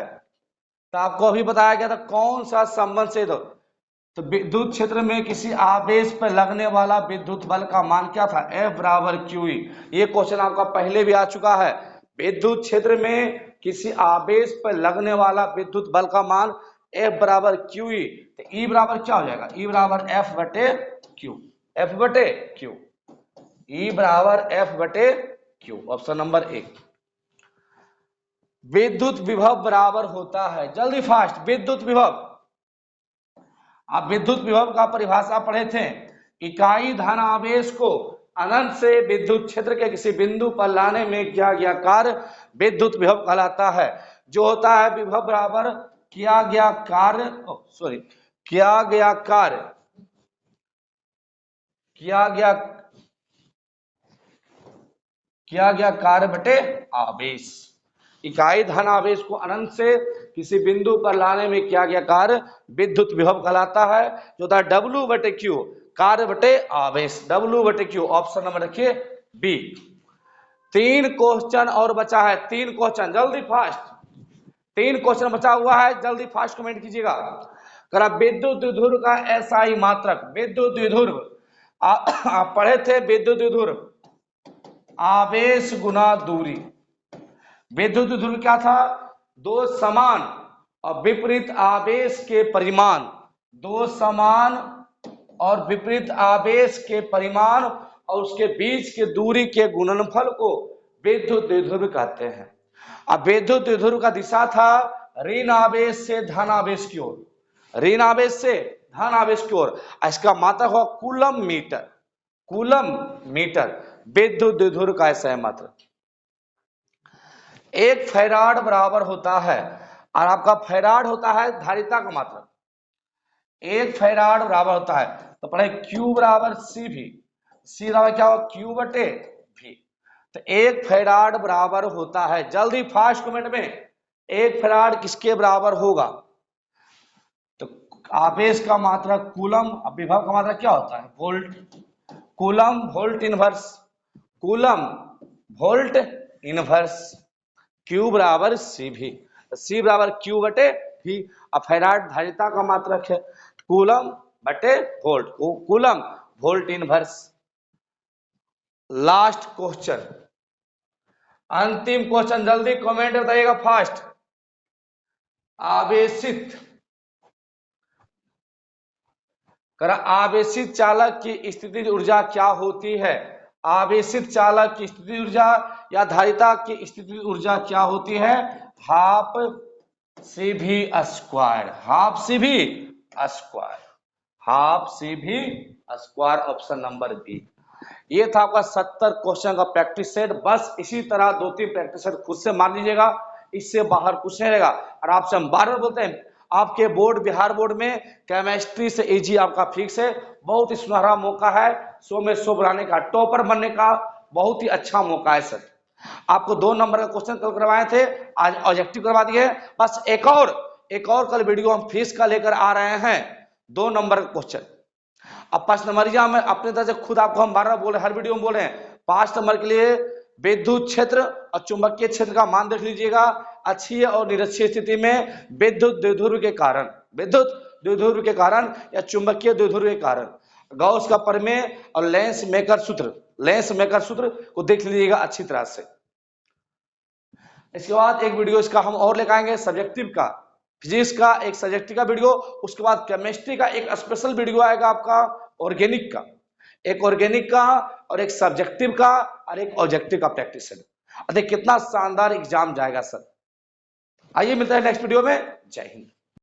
तो आपको अभी बताया गया था कौन सा संबंध सही। तो विद्युत क्षेत्र में किसी आवेश पर लगने वाला विद्युत बल का मान क्या था? F बराबर QE। ये क्वेश्चन आपका पहले भी आ चुका है। विद्युत क्षेत्र में किसी आवेश पर लगने वाला विद्युत बल का मान F बराबर QE, तो E बराबर क्या हो जाएगा? E बराबर F बटे Q, F बटे Q, E बराबर F बटे Q, ऑप्शन नंबर 1। विद्युत विभव बराबर होता है, जल्दी फास्ट, विद्युत विभव। आप विद्युत विभव का परिभाषा पढ़े थे, इकाई धनावेश को अनंत से विद्युत क्षेत्र के किसी बिंदु पर लाने में किया गया कार्य विद्युत विभव कहलाता है। जो होता है विभव बराबर किया गया कार्य बटे आवेश। इकाई धन आवेश को अनंत से किसी बिंदु पर लाने में किया गया कार्य विद्युत विभव कहलाता है, जो होता है W बटे Q, कार्य बटे आवेश, W बटे Q, ऑप्शन नंबर रखिए बी। 3 क्वेश्चन और बचा है, 3 क्वेश्चन, जल्दी फास्ट, 3 क्वेश्चन बचा हुआ है, जल्दी फास्ट कमेंट कीजिएगा। करा विद्युत द्विध्रुव का SI मात्रक, विद्युत द्विध्रुव आप पढ़े थे, विद्युत द्विध्रुव आवेश गुना दूरी। विद्युत द्विध्रुव क्या था? 2 समान और विपरीत आवेश के परिमाण, 2 समान और विपरीत आवेश के परिमाण और उसके बीच के दूरी के गुणनफल को विद्युत द्विध्रुव कहते हैं। अब विद्युत द्विध्रुव का दिशा था ऋण आवेश से धन आवेश की ओर, ऋण आवेश से धन आवेश की ओर। इसका मात्रक हुआ कूलम मीटर, कूलम मीटर विद्युत द्विध्रुव का SI मात्रक। 1 फैराड बराबर होता है, और आपका फैराड होता है धारिता का मात्रक। 1 फैराड बराबर होता है, तो पढ़े Q बराबर सी भी, सी बराबर क्या होगा Q बटे भी। तो 1 फैराड बराबर होता है, जल्दी फास्ट कमेंट में 1 फैराड किसके बराबर होगा? तो आवेश का मात्रक कूलम, अब विभव का मात्रक क्या होता है? Volt. Coulomb volt inverse, coulomb volt inverse, Q बराबर सी भी, सी बराबर Q बटे भी। अब फैराड धारिता का मात्रक है, कूलम बटे volt, coulomb volt inverse. Last question, अंतिम क्वेश्चन, जल्दी कमेंट बताइएगा फास्ट। आवेशित आवेशित चालक की स्थितिज ऊर्जा क्या होती है? आवेशित चालक की स्थितिज ऊर्जा या धारिता की स्थितिज ऊर्जा क्या होती है? हाफ सी भी स्क्वायर, हाफ सी भी स्क्वायर, हाफ सी भी स्क्वायर, ऑप्शन नंबर बी। ये था आपका 70 क्वेश्चन का प्रैक्टिस सेट। बस इसी तरह 2-3 प्रैक्टिस सेट खुद से मार लीजिएगा, इससे बाहर कुछ नहीं रहेगा। और आपसे हम बार बार बोलते हैं, आपके बोर्ड बिहार बोर्ड में केमिस्ट्री से इजी आपका फिक्स है, बहुत ही सुनहरा मौका है 100 में 100 बनाने का, टॉपर बनने का बहुत ही अच्छा मौका है सर। आपको 2 नंबर का क्वेश्चन कल करवाए थे, आज ऑब्जेक्टिव करवा दिए। बस एक और कल वीडियो हम फिजिक्स का लेकर आ रहे हैं, 2 नंबर का क्वेश्चन। अब 5 नंबरिया में अपने तरह से खुद आपको हम बार बार बोल रहे, हर वीडियो में बोल रहे हैं, 5 नंबर के लिए विद्युत क्षेत्र और चुंबकीय क्षेत्र का मान देख लीजिएगा। अक्षीय और निरक्षीय स्थिति में विद्युत द्विध्रुव के कारण, विद्युत द्विध्रुव के कारण या चुंबकीय द्विध्रुव के कारण गॉस का प्रमेय और लेंस मेकर सूत्र, लेंस मेकर सूत्र को देख लीजिएगा अच्छी तरह से। इसके बाद एक वीडियो इसका हम और लेकर आएंगे सब्जेक्टिव का, फिजिक्स का एक सब्जेक्टिव का वीडियो, उसके बाद केमिस्ट्री का एक स्पेशल वीडियो आएगा आपका, ऑर्गेनिक का, एक ऑर्गेनिक का और एक सब्जेक्टिव का और एक ऑब्जेक्टिव का प्रैक्टिस है। देखिए कितना शानदार एग्जाम जाएगा सर। आइए मिलते हैं नेक्स्ट वीडियो में, जय हिंद।